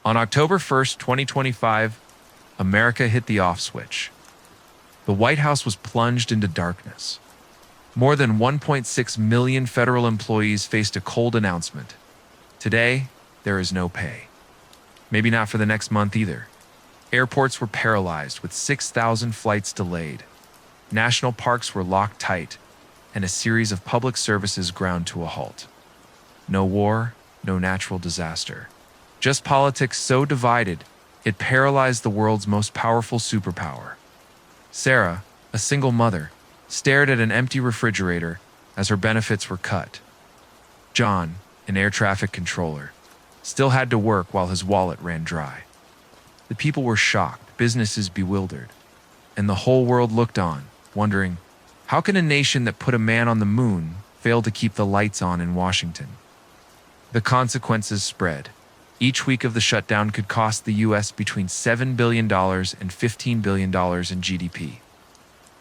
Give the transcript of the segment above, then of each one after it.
On October 1st, 2025, America hit the off switch. The White House was plunged into darkness. More than 1.6 million federal employees faced a cold announcement. Today, there is no pay. Maybe not for the next month either. Airports were paralyzed with 6,000 flights delayed. National parks were locked tight, and a series of public services ground to a halt. No war, no natural disaster. Just politics so divided, it paralyzed the world's most powerful superpower. Sarah, a single mother, stared at an empty refrigerator as her benefits were cut. John, an air traffic controller, still had to work while his wallet ran dry. The people were shocked, businesses bewildered, and the whole world looked on, wondering, how can a nation that put a man on the moon fail to keep the lights on in Washington? The consequences spread. Each week of the shutdown could cost the U.S. between $7 billion and $15 billion in GDP.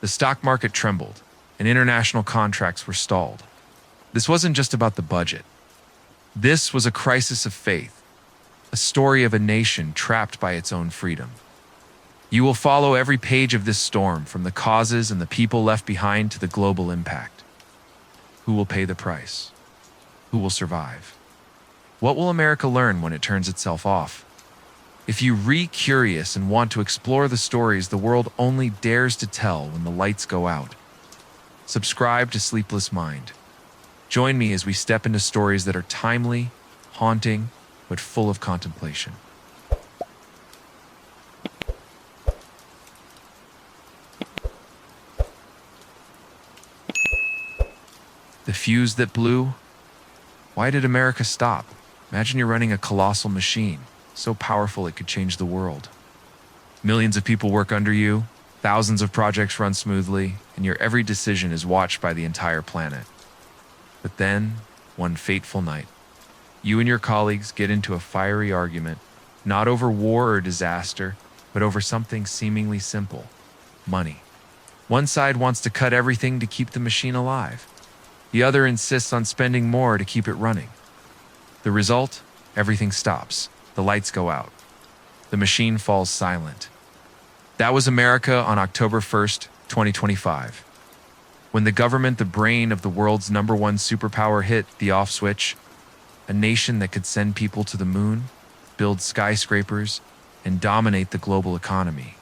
The stock market trembled, and international contracts were stalled. This wasn't just about the budget. This was a crisis of faith, a story of a nation trapped by its own freedom. You will follow every page of this storm, from the causes and the people left behind to the global impact. Who will pay the price? Who will survive? What will America learn when it turns itself off? If you re-curious and want to explore the stories the world only dares to tell when the lights go out, subscribe to Sleepless Mind. Join me as we step into stories that are timely, haunting, but full of contemplation. The fuse that blew? Why did America stop? Imagine you're running a colossal machine, so powerful it could change the world. Millions of people work under you, thousands of projects run smoothly, and your every decision is watched by the entire planet. But then, one fateful night, you and your colleagues get into a fiery argument, not over war or disaster, but over something seemingly simple: money. One side wants to cut everything to keep the machine alive. The other insists on spending more to keep it running. The result? Everything stops. The lights go out. The machine falls silent. That was America on October 1st, 2025. When the government, the brain of the world's #1 superpower, hit the off switch, a nation that could send people to the moon, build skyscrapers, and dominate the global economy.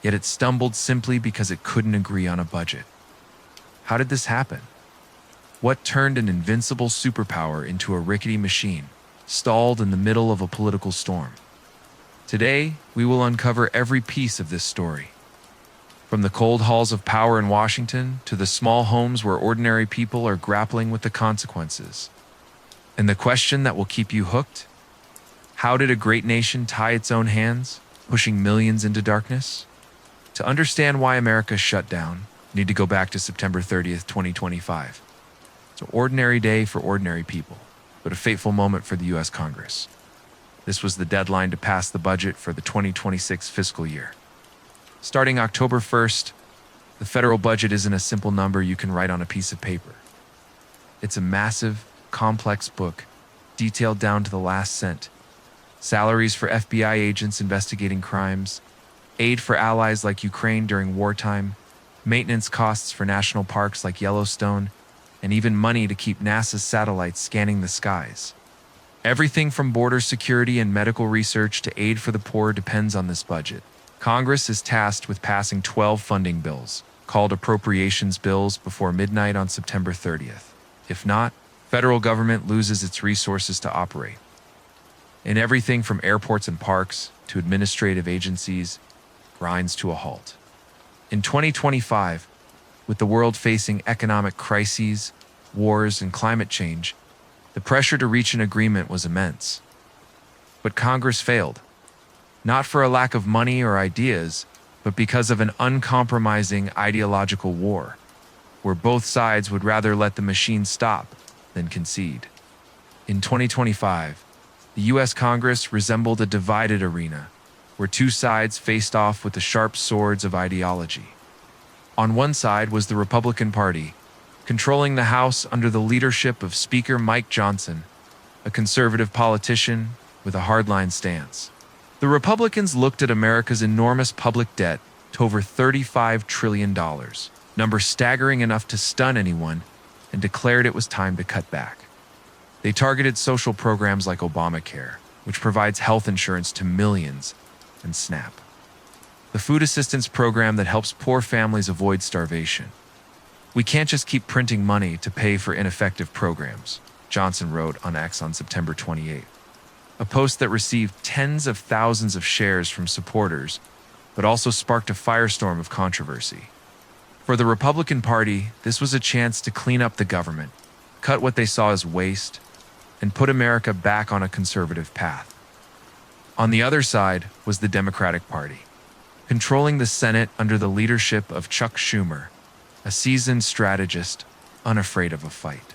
Yet it stumbled simply because it couldn't agree on a budget. How did this happen? What turned an invincible superpower into a rickety machine, stalled in the middle of a political storm? Today, we will uncover every piece of this story. From the cold halls of power in Washington to the small homes where ordinary people are grappling with the consequences. And the question that will keep you hooked? How did a great nation tie its own hands, pushing millions into darkness? To understand why America shut down, you need to go back to September 30th, 2025. It's an ordinary day for ordinary people, but a fateful moment for the US Congress. This was the deadline to pass the budget for the 2026 fiscal year. Starting October 1st, the federal budget isn't a simple number you can write on a piece of paper. It's a massive, complex book, detailed down to the last cent. Salaries for FBI agents investigating crimes, aid for allies like Ukraine during wartime, maintenance costs for national parks like Yellowstone, and even money to keep NASA's satellites scanning the skies. Everything from border security and medical research to aid for the poor depends on this budget. Congress is tasked with passing 12 funding bills, called appropriations bills, before midnight on September 30th. If not, federal government loses its resources to operate. And everything from airports and parks to administrative agencies grinds to a halt. In 2025, with the world facing economic crises, wars, and climate change, the pressure to reach an agreement was immense. But Congress failed, not for a lack of money or ideas, but because of an uncompromising ideological war, where both sides would rather let the machine stop than concede. In 2025, the US Congress resembled a divided arena, where two sides faced off with the sharp swords of ideology. On one side was the Republican Party, controlling the House under the leadership of Speaker Mike Johnson, a conservative politician with a hardline stance. The Republicans looked at America's enormous public debt to over $35 trillion, number staggering enough to stun anyone, and declared it was time to cut back. They targeted social programs like Obamacare, which provides health insurance to millions, and SNAP, the food assistance program that helps poor families avoid starvation. "We can't just keep printing money to pay for ineffective programs," Johnson wrote on X on September 28, a post that received tens of thousands of shares from supporters, but also sparked a firestorm of controversy. For the Republican Party, this was a chance to clean up the government, cut what they saw as waste, and put America back on a conservative path. On the other side was the Democratic Party, controlling the Senate under the leadership of Chuck Schumer, a seasoned strategist unafraid of a fight.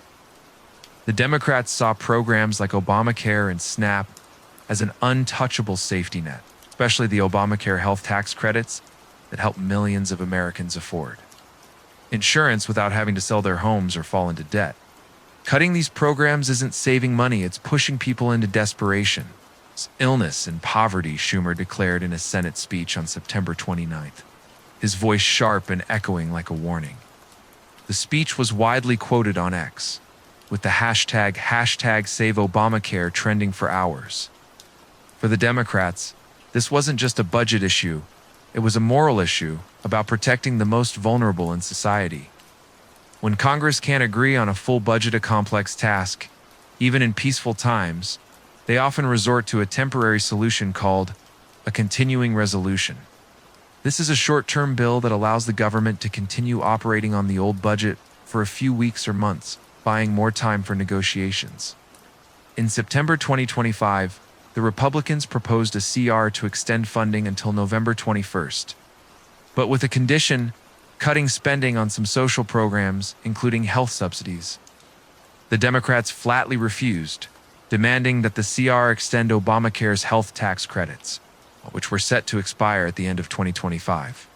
The Democrats saw programs like Obamacare and SNAP as an untouchable safety net, especially the Obamacare health tax credits that help millions of Americans afford insurance without having to sell their homes or fall into debt. Cutting these programs isn't saving money, it's pushing people into desperation. It's illness and poverty, Schumer declared in a Senate speech on September 29th, his voice sharp and echoing like a warning. The speech was widely quoted on X, with the hashtag #SaveObamacare trending for hours. For the Democrats, this wasn't just a budget issue, it was a moral issue about protecting the most vulnerable in society. When Congress can't agree on a full budget, a complex task, even in peaceful times, they often resort to a temporary solution called a continuing resolution. This is a short-term bill that allows the government to continue operating on the old budget for a few weeks or months, buying more time for negotiations. In September 2025, the Republicans proposed a CR to extend funding until November 21st, but with a condition: cutting spending on some social programs, including health subsidies. The Democrats flatly refused, demanding that the CR extend Obamacare's health tax credits, which were set to expire at the end of 2025.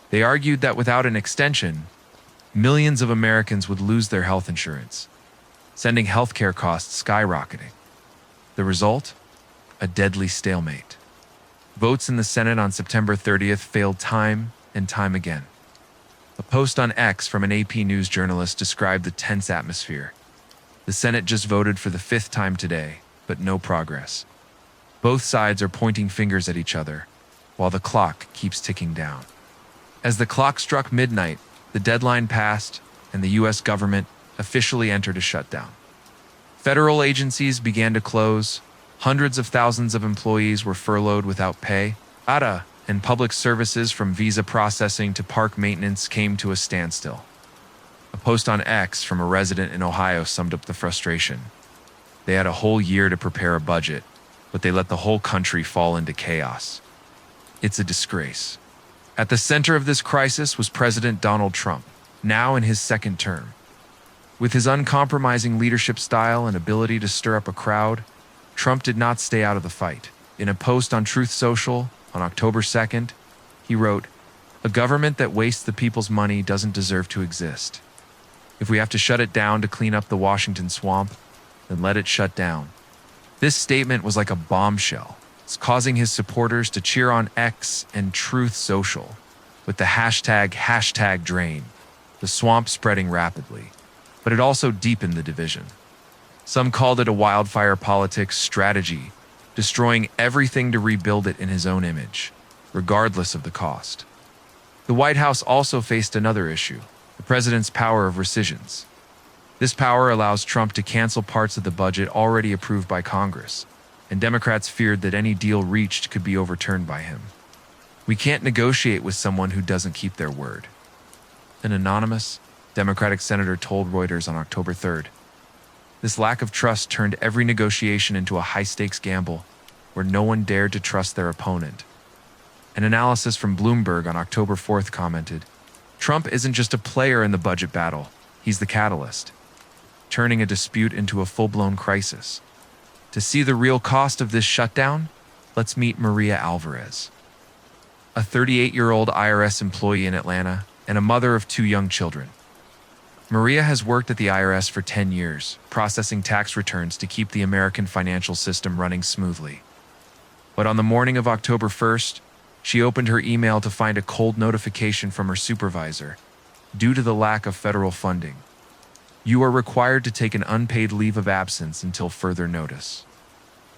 They argued that without an extension, millions of Americans would lose their health insurance, sending healthcare costs skyrocketing. The result? A deadly stalemate. Votes in the Senate on September 30th failed time and time again. A post on X from an AP News journalist described the tense atmosphere. The Senate just voted for the 5th time today, but no progress. Both sides are pointing fingers at each other, while the clock keeps ticking down. As the clock struck midnight, the deadline passed, and the US government officially entered a shutdown. Federal agencies began to close, hundreds of thousands of employees were furloughed without pay, and public services from visa processing to park maintenance came to a standstill. A post on X from a resident in Ohio summed up the frustration. They had a whole year to prepare a budget, but they let the whole country fall into chaos. It's a disgrace. At the center of this crisis was President Donald Trump, now in his 2nd term. With his uncompromising leadership style and ability to stir up a crowd, Trump did not stay out of the fight. In a post on Truth Social on October 2nd, he wrote, "A government that wastes the people's money doesn't deserve to exist. If we have to shut it down to clean up the Washington swamp, then let it shut down." This statement was like a bombshell. It's causing his supporters to cheer on X and Truth Social, with the #drain, the swamp spreading rapidly. But it also deepened the division. Some called it a wildfire politics strategy, destroying everything to rebuild it in his own image, regardless of the cost. The White House also faced another issue: the president's power of rescissions. This power allows Trump to cancel parts of the budget already approved by Congress, and Democrats feared that any deal reached could be overturned by him. "We can't negotiate with someone who doesn't keep their word," an anonymous Democratic senator told Reuters on October 3rd. This lack of trust turned every negotiation into a high-stakes gamble where no one dared to trust their opponent. An analysis from Bloomberg on October 4th commented, "Trump isn't just a player in the budget battle, he's the catalyst, turning a dispute into a full-blown crisis." To see the real cost of this shutdown, let's meet Maria Alvarez, a 38-year-old IRS employee in Atlanta and a mother of 2 young children. Maria has worked at the IRS for 10 years, processing tax returns to keep the American financial system running smoothly. But on the morning of October 1st, she opened her email to find a cold notification from her supervisor. Due to the lack of federal funding, you are required to take an unpaid leave of absence until further notice.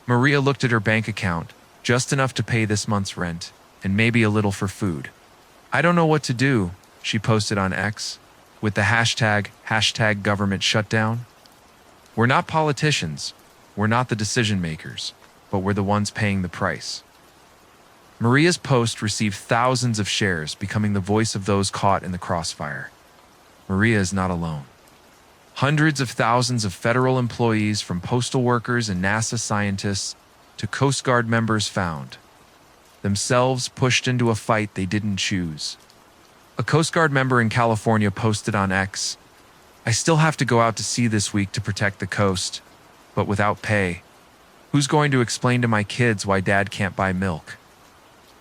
Maria looked at her bank account, just enough to pay this month's rent, and maybe a little for food. I don't know what to do, she posted on X, with the hashtag government shutdown. We're not politicians, we're not the decision makers, but we're the ones paying the price. Maria's post received thousands of shares, becoming the voice of those caught in the crossfire. Maria is not alone. Hundreds of thousands of federal employees, from postal workers and NASA scientists to Coast Guard members, found themselves pushed into a fight they didn't choose. A Coast Guard member in California posted on X, "I still have to go out to sea this week to protect the coast, but without pay. Who's going to explain to my kids why dad can't buy milk?"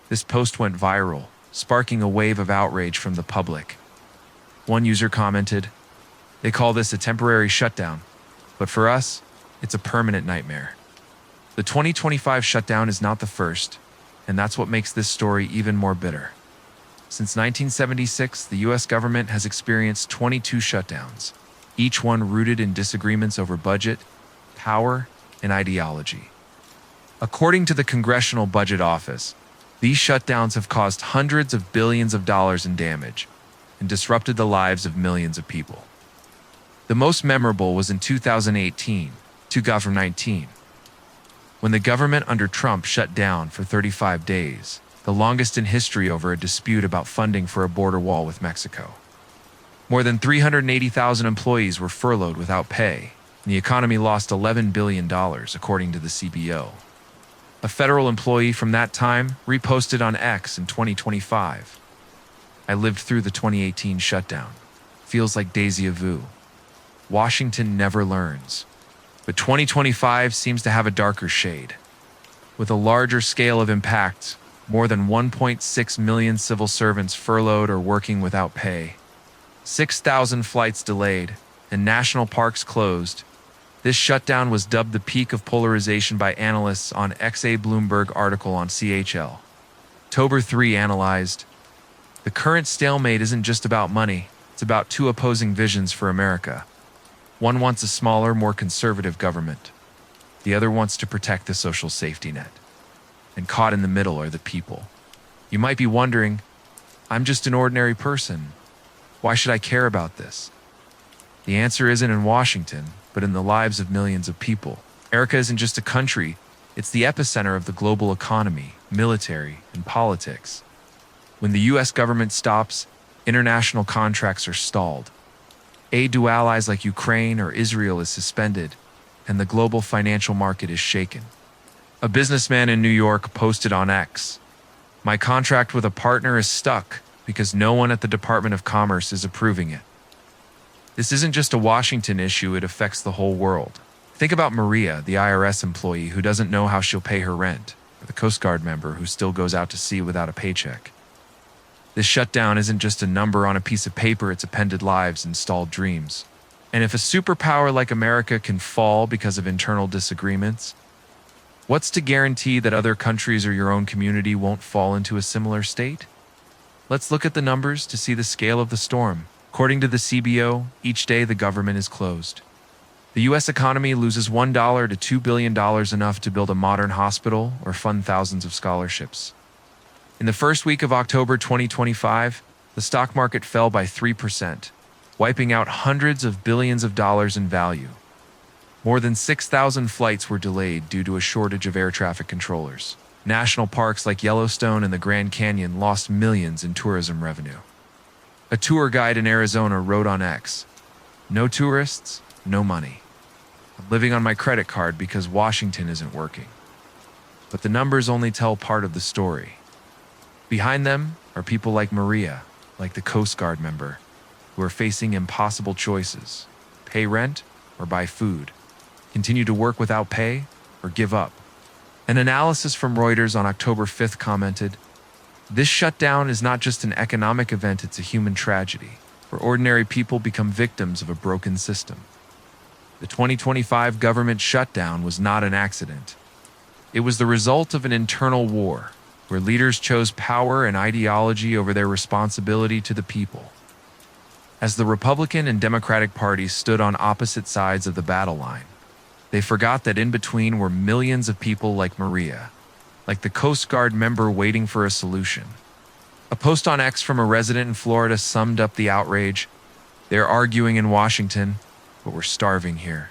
This post went viral, sparking a wave of outrage from the public. One user commented, "They call this a temporary shutdown, but for us, it's a permanent nightmare." The 2025 shutdown is not the first, and that's what makes this story even more bitter. Since 1976, the US government has experienced 22 shutdowns, each one rooted in disagreements over budget, power, and ideology. According to the Congressional Budget Office, these shutdowns have caused hundreds of billions of dollars in damage and disrupted the lives of millions of people. The most memorable was in 2018, when the government under Trump shut down for 35 days, the longest in history, over a dispute about funding for a border wall with Mexico. More than 380,000 employees were furloughed without pay, and the economy lost $11 billion, according to the CBO. A federal employee from that time reposted on X in 2025. "I lived through the 2018 shutdown. Feels like déjà vu. Washington never learns." But 2025 seems to have a darker shade. With a larger scale of impact, more than 1.6 million civil servants furloughed or working without pay, 6,000 flights delayed, and national parks closed. This shutdown was dubbed the peak of polarization by analysts on XA Bloomberg article on CHL. October 3 analyzed, "The current stalemate isn't just about money, it's about two opposing visions for America. One wants a smaller, more conservative government. The other wants to protect the social safety net. And caught in the middle are the people." You might be wondering, I'm just an ordinary person. Why should I care about this? The answer isn't in Washington, but in the lives of millions of people. America isn't just a country, it's the epicenter of the global economy, military, and politics. When the US government stops, international contracts are stalled. Aid to allies like Ukraine or Israel is suspended, and the global financial market is shaken. A businessman in New York posted on X, "My contract with a partner is stuck because no one at the Department of Commerce is approving it." This isn't just a Washington issue, it affects the whole world. Think about Maria, the IRS employee who doesn't know how she'll pay her rent, or the Coast Guard member who still goes out to sea without a paycheck. This shutdown isn't just a number on a piece of paper, it's appended lives and stalled dreams. And if a superpower like America can fall because of internal disagreements, what's to guarantee that other countries or your own community won't fall into a similar state? Let's look at the numbers to see the scale of the storm. According to the CBO, each day the government is closed. The U.S. economy loses $1 to $2 billion, enough to build a modern hospital or fund thousands of scholarships. In the first week of October 2025, the stock market fell by 3%, wiping out hundreds of billions of dollars in value. More than 6,000 flights were delayed due to a shortage of air traffic controllers. National parks like Yellowstone and the Grand Canyon lost millions in tourism revenue. A tour guide in Arizona wrote on X, "No tourists, no money. I'm living on my credit card because Washington isn't working." But the numbers only tell part of the story. Behind them are people like Maria, like the Coast Guard member, who are facing impossible choices: pay rent or buy food, continue to work without pay or give up. An analysis from Reuters on October 5th commented, "This shutdown is not just an economic event, it's a human tragedy. where ordinary people become victims of a broken system. The 2025 government shutdown was not an accident. It was the result of an internal war, where leaders chose power and ideology over their responsibility to the people. As the Republican and Democratic parties stood on opposite sides of the battle line, they forgot that in between were millions of people like Maria, like the Coast Guard member waiting for a solution. A post on X from a resident in Florida summed up the outrage. "They're arguing in Washington, but we're starving here."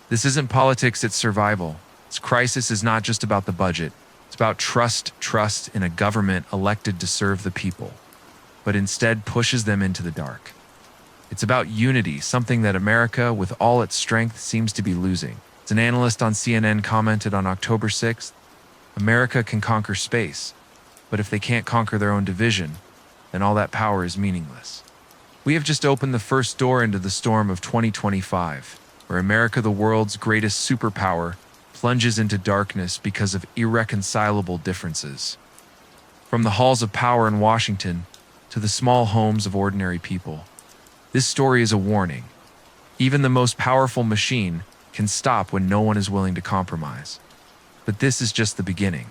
This isn't politics, it's survival. This crisis is not just about the budget. It's about trust in a government elected to serve the people, but instead pushes them into the dark. It's about unity, something that America, with all its strength, seems to be losing. As an analyst on CNN commented on October 6th, America can conquer space, but if they can't conquer their own division, then all that power is meaningless. We have just opened the first door into the storm of 2025, where America, the world's greatest superpower, plunges into darkness because of irreconcilable differences. From the halls of power in Washington to the small homes of ordinary people, this story is a warning. Even the most powerful machine can stop when no one is willing to compromise. But this is just the beginning.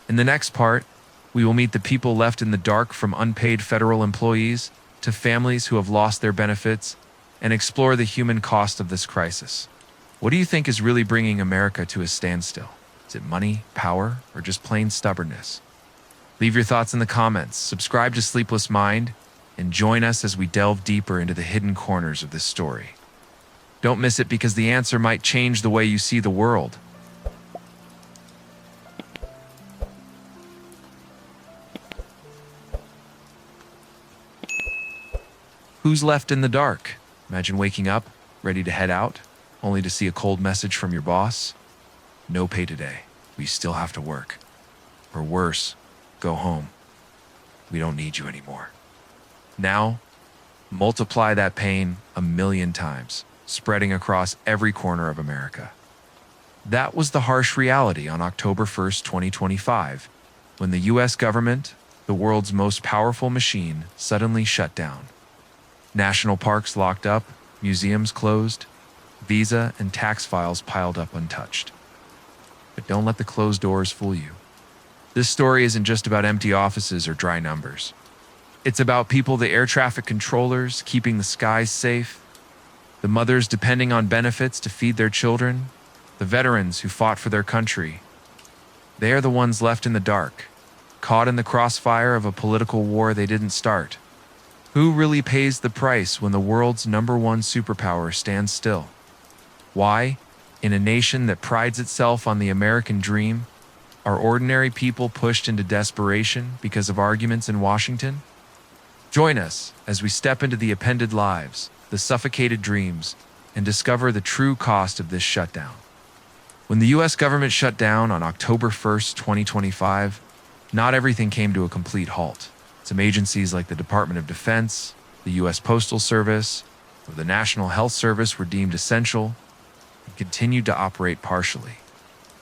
In the next part, we will meet the people left in the dark, from unpaid federal employees to families who have lost their benefits, and explore the human cost of this crisis. What do you think is really bringing America to a standstill? Is it money, power, or just plain stubbornness? Leave your thoughts in the comments, subscribe to Sleepless Mind, and join us as we delve deeper into the hidden corners of this story. Don't miss it, because the answer might change the way you see the world. Who's left in the dark? Imagine waking up, ready to head out, only to see a cold message from your boss. No pay today. We still have to work. Or worse, go home. We don't need you anymore. Now, multiply that pain 1,000,000 times, spreading across every corner of America. That was the harsh reality on October 1st, 2025, when the US government, the world's most powerful machine, suddenly shut down. National parks locked up, museums closed, visa and tax files piled up untouched. But don't let the closed doors fool you. This story isn't just about empty offices or dry numbers. It's about people, the air traffic controllers keeping the skies safe, the mothers depending on benefits to feed their children, the veterans who fought for their country. They are the ones left in the dark, caught in the crossfire of a political war they didn't start. Who really pays the price when the world's #1 superpower stands still? Why, in a nation that prides itself on the American dream, are ordinary people pushed into desperation because of arguments in Washington? Join us as we step into the appended lives, the suffocated dreams, and discover the true cost of this shutdown. When the US government shut down on October 1st, 2025, not everything came to a complete halt. Some agencies like the Department of Defense, the US Postal Service, or the National Health Service were deemed essential and continued to operate partially.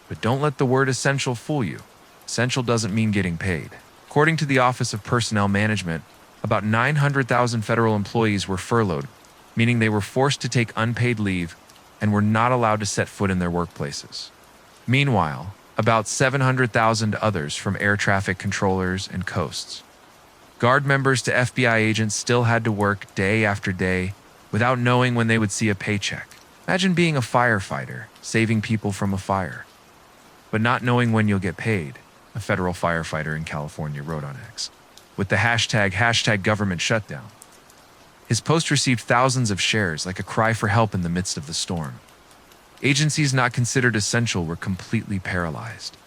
But don't let the word essential fool you. Essential doesn't mean getting paid. According to the Office of Personnel Management, about 900,000 federal employees were furloughed, meaning they were forced to take unpaid leave and were not allowed to set foot in their workplaces. Meanwhile, about 700,000 others, from air traffic controllers and Coast Guard members to FBI agents, still had to work day after day without knowing when they would see a paycheck. Imagine being a firefighter, saving people from a fire, but not knowing when you'll get paid, a federal firefighter in California wrote on X, with the hashtag government shutdown. His post received thousands of shares, like a cry for help in the midst of the storm. Agencies not considered essential were completely paralyzed.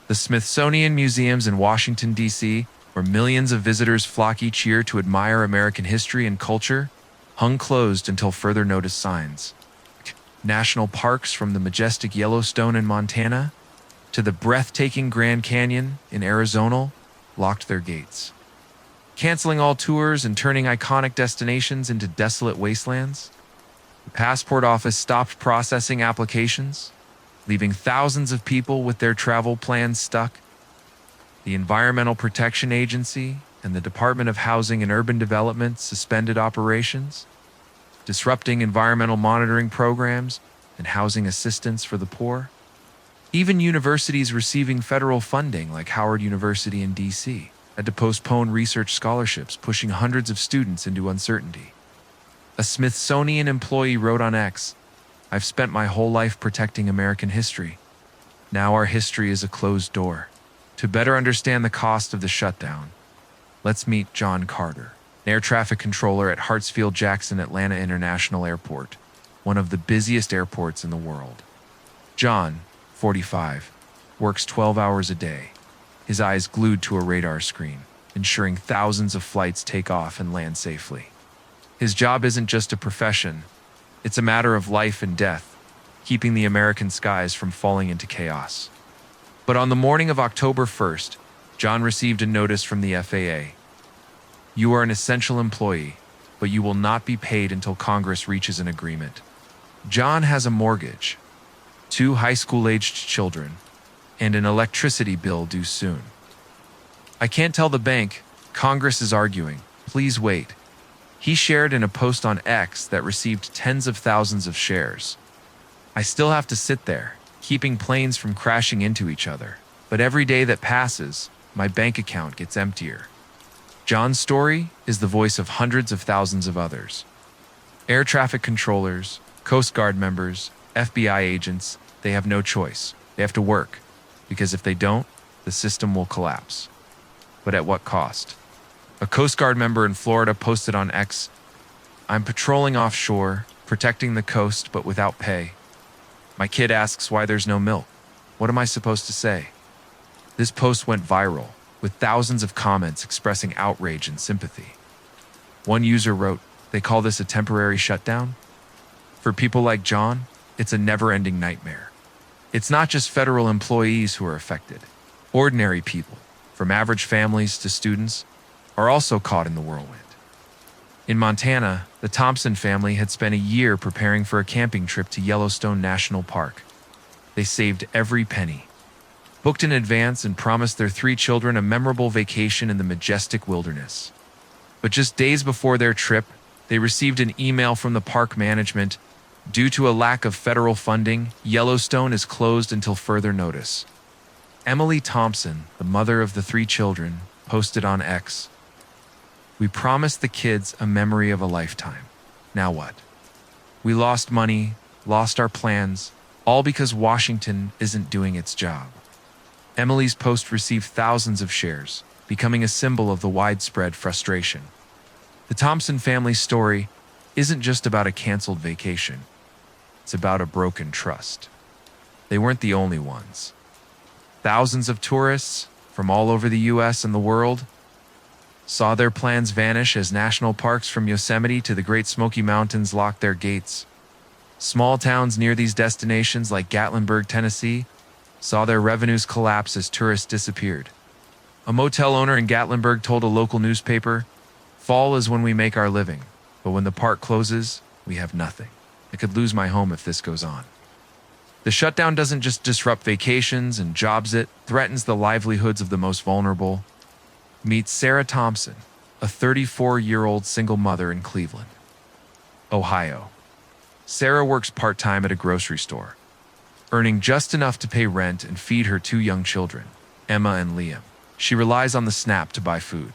The Smithsonian Museums in Washington, D.C., where millions of visitors flock each year to admire American history and culture, hung closed until further notice signs. National parks, from the majestic Yellowstone in Montana to the breathtaking Grand Canyon in Arizona, locked their gates, canceling all tours and turning iconic destinations into desolate wastelands. The passport office stopped processing applications, leaving thousands of people with their travel plans stuck. The Environmental Protection Agency and the Department of Housing and Urban Development suspended operations, disrupting environmental monitoring programs and housing assistance for the poor. Even universities receiving federal funding, like Howard University in D.C., had to postpone research scholarships, pushing hundreds of students into uncertainty. A Smithsonian employee wrote on X, "I've spent my whole life protecting American history. Now our history is a closed door." To better understand the cost of the shutdown, let's meet John Carter, an air traffic controller at Hartsfield-Jackson Atlanta International Airport, one of the busiest airports in the world. John, 45, works 12 hours a day, his eyes glued to a radar screen, ensuring thousands of flights take off and land safely. His job isn't just a profession, it's a matter of life and death, keeping the American skies from falling into chaos. But on the morning of October 1st, John received a notice from the FAA. You are an essential employee, but you will not be paid until Congress reaches an agreement. John has a mortgage, 2 high school-aged children, and an electricity bill due soon. "I can't tell the bank. Congress is arguing. Please wait." He shared in a post on X that received tens of thousands of shares. "I still have to sit there, keeping planes from crashing into each other. But every day that passes, my bank account gets emptier." John's story is the voice of hundreds of thousands of others. Air traffic controllers, Coast Guard members, FBI agents, they have no choice. They have to work, because if they don't, the system will collapse. But at what cost? A Coast Guard member in Florida posted on X, "I'm patrolling offshore, protecting the coast, but without pay. My kid asks why there's no milk. What am I supposed to say?" This post went viral, with thousands of comments expressing outrage and sympathy. One user wrote, "They call this a temporary shutdown? For people like John, it's a never-ending nightmare." It's not just federal employees who are affected. Ordinary people, from average families to students, are also caught in the whirlwind. In Montana, the Thompson family had spent a year preparing for a camping trip to Yellowstone National Park. They saved every penny, booked in advance, and promised their 3 children a memorable vacation in the majestic wilderness. But just days before their trip, they received an email from the park management. Due to a lack of federal funding, Yellowstone is closed until further notice. Emily Thompson, the mother of the 3 children, posted on X, "We promised the kids a memory of a lifetime. Now what? We lost money, lost our plans, all because Washington isn't doing its job." Emily's post received thousands of shares, becoming a symbol of the widespread frustration. The Thompson family's story isn't just about a canceled vacation. It's about a broken trust. They weren't the only ones. Thousands of tourists from all over the US and the world saw their plans vanish as national parks from Yosemite to the Great Smoky Mountains locked their gates. Small towns near these destinations, like Gatlinburg, Tennessee, saw their revenues collapse as tourists disappeared. A motel owner in Gatlinburg told a local newspaper, "Fall is when we make our living, but when the park closes, we have nothing. I could lose my home if this goes on." The shutdown doesn't just disrupt vacations and jobs, it threatens the livelihoods of the most vulnerable. Meet Sarah Thompson, a 34-year-old single mother in Cleveland, Ohio. Sarah works part-time at a grocery store, earning just enough to pay rent and feed her 2 young children, Emma and Liam. She relies on the SNAP to buy food.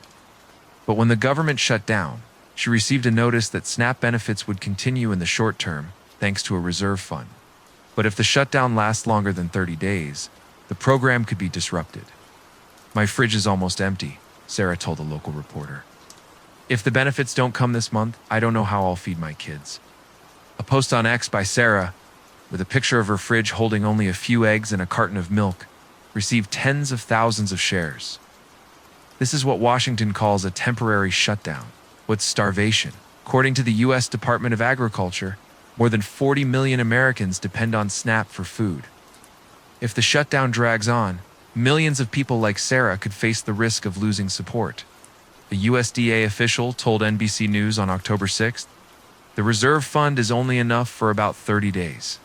But when the government shut down, she received a notice that SNAP benefits would continue in the short term, thanks to a reserve fund. But if the shutdown lasts longer than 30 days, the program could be disrupted. "My fridge is almost empty," Sarah told a local reporter. "If the benefits don't come this month, I don't know how I'll feed my kids." A post on X by Sarah, with a picture of her fridge holding only a few eggs and a carton of milk, received tens of thousands of shares. This is what Washington calls a temporary shutdown. What's starvation? According to the US Department of Agriculture, more than 40 million Americans depend on SNAP for food. If the shutdown drags on, millions of people like Sarah could face the risk of losing support. A USDA official told NBC News on October 6th, "The reserve fund is only enough for about 30 days.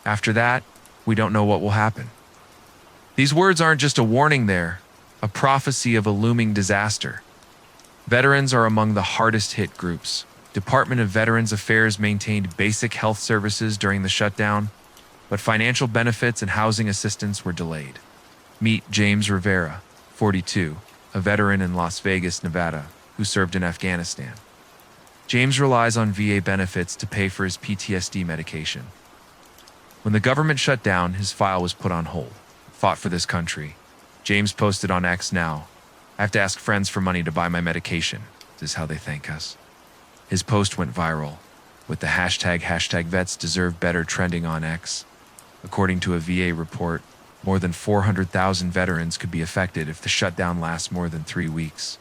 After that, we don't know what will happen." These words aren't just a warning, they're a prophecy of a looming disaster. Veterans are among the hardest hit groups. Department of Veterans Affairs maintained basic health services during the shutdown, but financial benefits and housing assistance were delayed. Meet James Rivera, 42, a veteran in Las Vegas, Nevada, who served in Afghanistan. James relies on VA benefits to pay for his PTSD medication. When the government shut down, his file was put on hold. Fought for this country. James posted on X now, "I have to ask friends for money to buy my medication. This is how they thank us." His post went viral, with the hashtag vets deserve better trending on X. According to a VA report, more than 400,000 veterans could be affected if the shutdown lasts more than 3 weeks.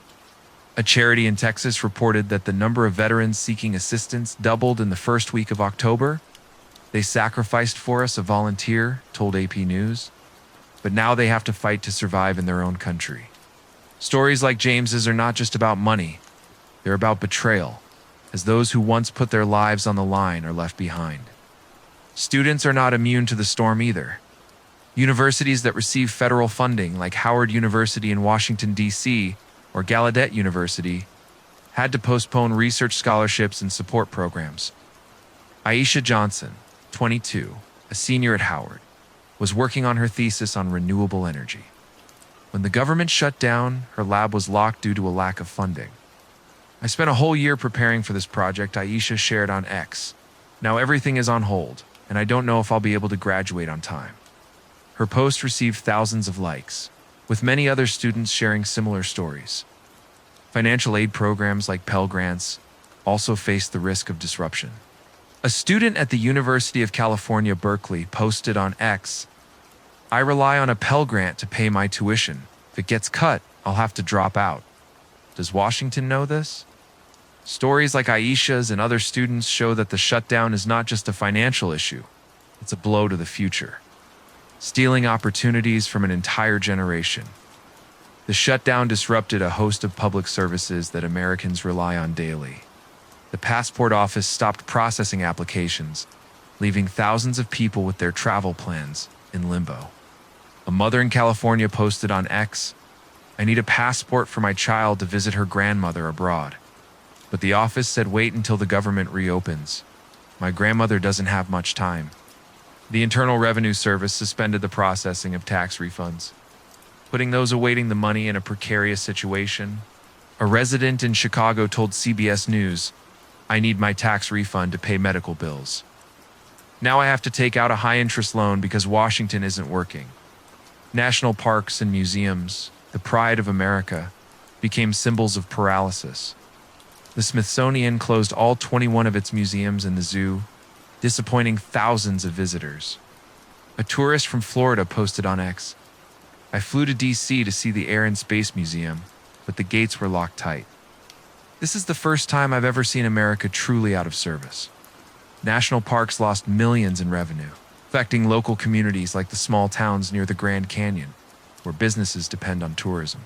A charity in Texas reported that the number of veterans seeking assistance doubled in the first week of October. "They sacrificed for us," a volunteer told AP News, "but now they have to fight to survive in their own country." Stories like James's are not just about money, they're about betrayal, as those who once put their lives on the line are left behind. Students are not immune to the storm either. Universities that receive federal funding, like Howard University in Washington, D.C., or Gallaudet University, had to postpone research scholarships and support programs. Aisha Johnson, 22, a senior at Howard, was working on her thesis on renewable energy. When the government shut down, her lab was locked due to a lack of funding. "I spent a whole year preparing for this project," Aisha shared on X. "Now everything is on hold, and I don't know if I'll be able to graduate on time." Her post received thousands of likes, with many other students sharing similar stories. Financial aid programs like Pell Grants also faced the risk of disruption. A student at the University of California, Berkeley, posted on X, "I rely on a Pell Grant to pay my tuition. If it gets cut, I'll have to drop out. Does Washington know this?" Stories like Aisha's and other students show that the shutdown is not just a financial issue, it's a blow to the future, stealing opportunities from an entire generation. The shutdown disrupted a host of public services that Americans rely on daily. The passport office stopped processing applications, leaving thousands of people with their travel plans in limbo. A mother in California posted on X, "I need a passport for my child to visit her grandmother abroad. But the office said wait until the government reopens. My grandmother doesn't have much time." The Internal Revenue Service suspended the processing of tax refunds, putting those awaiting the money in a precarious situation. A resident in Chicago told CBS News, "I need my tax refund to pay medical bills. Now I have to take out a high-interest loan because Washington isn't working." National parks and museums, the pride of America, became symbols of paralysis. The Smithsonian closed all 21 of its museums and the zoo, disappointing thousands of visitors. A tourist from Florida posted on X, "I flew to D.C. to see the Air and Space Museum, but the gates were locked tight. This is the first time I've ever seen America truly out of service." National parks lost millions in revenue, affecting local communities like the small towns near the Grand Canyon, where businesses depend on tourism.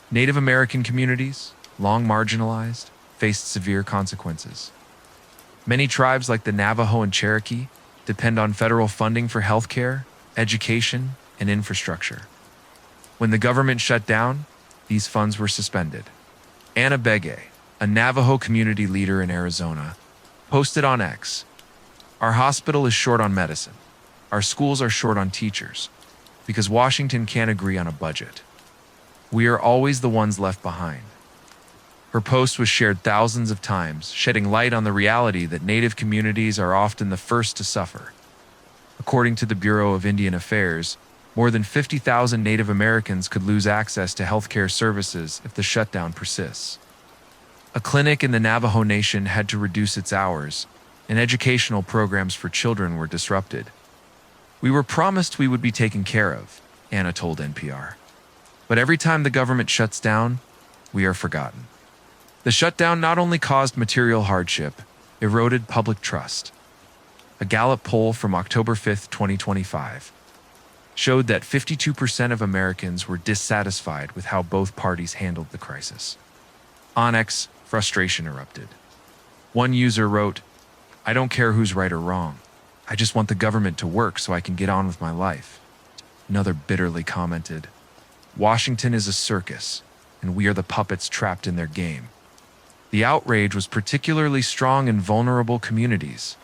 Native American communities, long marginalized, faced severe consequences. Many tribes like the Navajo and Cherokee depend on federal funding for healthcare, education, and infrastructure. When the government shut down, these funds were suspended. Anna Begay, a Navajo community leader in Arizona, posted on X, "Our hospital is short on medicine. Our schools are short on teachers, because Washington can't agree on a budget. We are always the ones left behind." Her post was shared thousands of times, shedding light on the reality that Native communities are often the first to suffer. According to the Bureau of Indian Affairs, more than 50,000 Native Americans could lose access to healthcare services if the shutdown persists. A clinic in the Navajo Nation had to reduce its hours, and educational programs for children were disrupted. "We were promised we would be taken care of," Anna told NPR. "But every time the government shuts down, we are forgotten." The shutdown not only caused material hardship, eroded public trust. A Gallup poll from October 5, 2025, showed that 52% of Americans were dissatisfied with how both parties handled the crisis. On X, frustration erupted. One user wrote, "I don't care who's right or wrong. I just want the government to work so I can get on with my life." Another bitterly commented, "Washington is a circus, and we are the puppets trapped in their game. The outrage was particularly strong in vulnerable communities.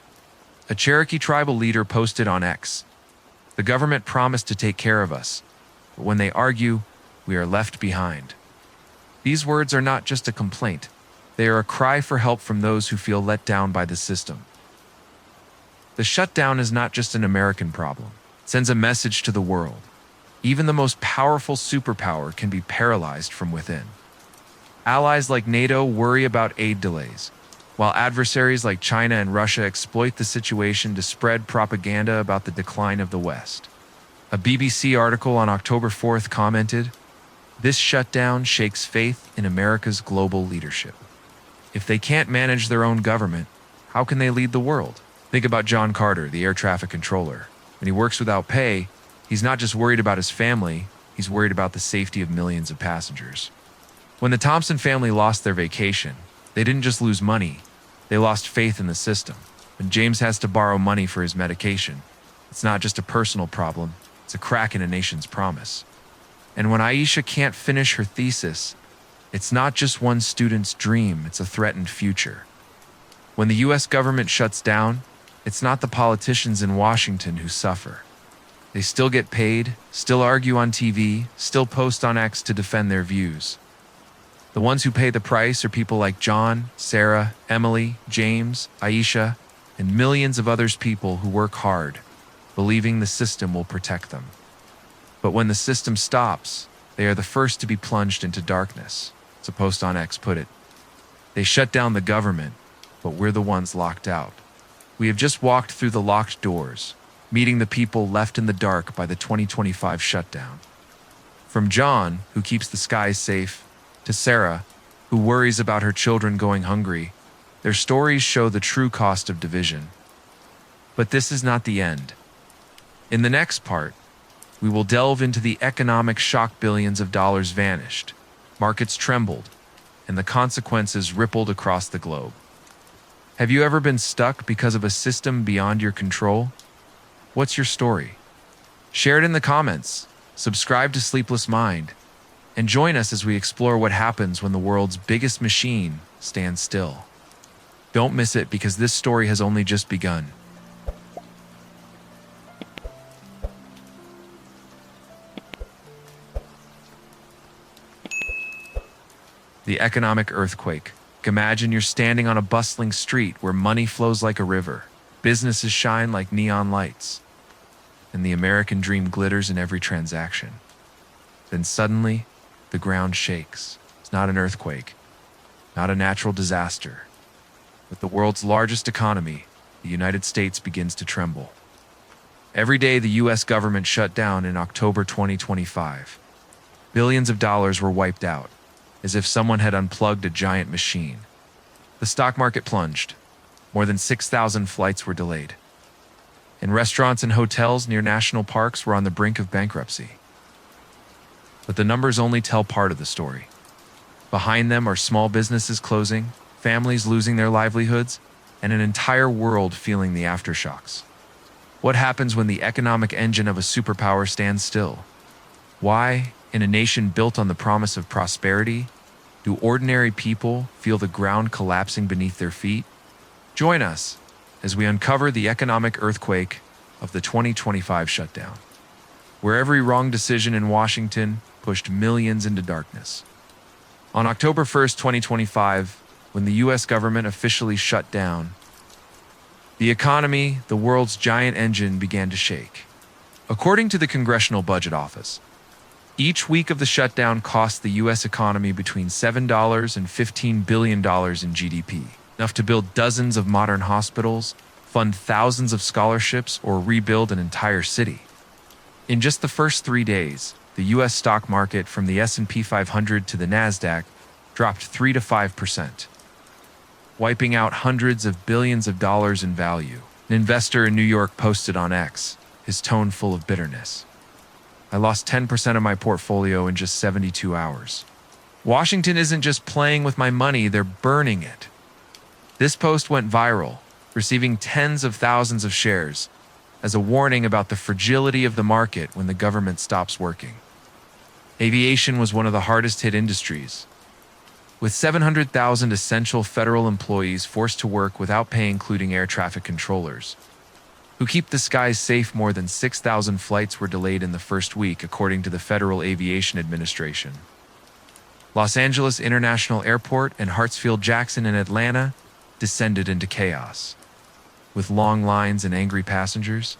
A Cherokee tribal leader posted on X, "The government promised to take care of us, but when they argue, we are left behind." These words are not just a complaint, they are a cry for help from those who feel let down by the system. The shutdown is not just an American problem. It sends a message to the world. Even the most powerful superpower can be paralyzed from within. Allies like NATO worry about aid delays, while adversaries like China and Russia exploit the situation to spread propaganda about the decline of the West. A BBC article on October 4th commented, "This shutdown shakes faith in America's global leadership. If they can't manage their own government, how can they lead the world?" Think about John Carter, the air traffic controller. When he works without pay, he's not just worried about his family, he's worried about the safety of millions of passengers. When the Thompson family lost their vacation, they didn't just lose money, they lost faith in the system. When James has to borrow money for his medication, it's not just a personal problem, it's a crack in a nation's promise. And when Aisha can't finish her thesis, it's not just one student's dream, it's a threatened future. When the US government shuts down, it's not the politicians in Washington who suffer. They still get paid, still argue on TV, still post on X to defend their views. The ones who pay the price are people like John, Sarah, Emily, James, Aisha, and millions of others people who work hard, believing the system will protect them. But when the system stops, they are the first to be plunged into darkness, as a post on X put it. They shut down the government, but we're the ones locked out. We have just walked through the locked doors, meeting the people left in the dark by the 2025 shutdown. From John, who keeps the skies safe, to Sarah, who worries about her children going hungry, their stories show the true cost of division. But this is not the end. In the next part, we will delve into the economic shock. Billions of dollars vanished, markets trembled, and the consequences rippled across the globe. Have you ever been stuck because of a system beyond your control? What's your story? Share it in the comments, subscribe to Sleepless Mind, and join us as we explore what happens when the world's biggest machine stands still. Don't miss it, because this story has only just begun. The economic earthquake. Imagine you're standing on a bustling street where money flows like a river, businesses shine like neon lights, and the American dream glitters in every transaction. Then suddenly, the ground shakes. It's not an earthquake, not a natural disaster. With the world's largest economy, the United States begins to tremble. Every day, the US government shut down in October 2025. Billions of dollars were wiped out, as if someone had unplugged a giant machine. The stock market plunged. More than 6,000 flights were delayed. And restaurants and hotels near national parks were on the brink of bankruptcy. But the numbers only tell part of the story. Behind them are small businesses closing, families losing their livelihoods, and an entire world feeling the aftershocks. What happens when the economic engine of a superpower stands still? Why, in a nation built on the promise of prosperity, do ordinary people feel the ground collapsing beneath their feet? Join us as we uncover the economic earthquake of the 2025 shutdown, where every wrong decision in Washington pushed millions into darkness. On October 1st, 2025, when the US government officially shut down, the economy, the world's giant engine, began to shake. According to the Congressional Budget Office, each week of the shutdown cost the US economy between $7 and $15 billion in GDP, enough to build dozens of modern hospitals, fund thousands of scholarships, or rebuild an entire city. In just the first 3 days, the US stock market, from the S&P 500 to the NASDAQ, dropped 3 to 5%, wiping out hundreds of billions of dollars in value. An investor in New York posted on X, his tone full of bitterness. "I lost 10% of my portfolio in just 72 hours. Washington isn't just playing with my money, they're burning it." This post went viral, receiving tens of thousands of shares, as a warning about the fragility of the market when the government stops working. Aviation was one of the hardest hit industries, with 700,000 essential federal employees forced to work without pay, including air traffic controllers, who keep the skies safe. More than 6,000 flights were delayed in the first week, according to the Federal Aviation Administration. Los Angeles International Airport and Hartsfield-Jackson in Atlanta descended into chaos, with long lines and angry passengers.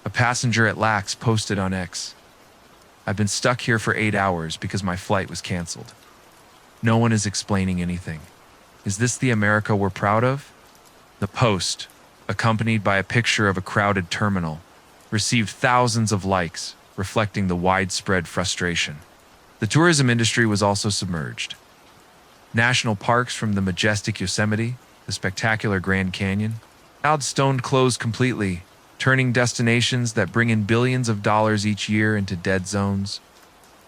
A passenger at LAX posted on X, "I've been stuck here for 8 hours because my flight was canceled. No one is explaining anything. Is this the America we're proud of?" The post, accompanied by a picture of a crowded terminal, received thousands of likes, reflecting the widespread frustration. The tourism industry was also submerged. National parks, from the majestic Yosemite, the spectacular Grand Canyon, Stone closed completely, turning destinations that bring in billions of dollars each year into dead zones.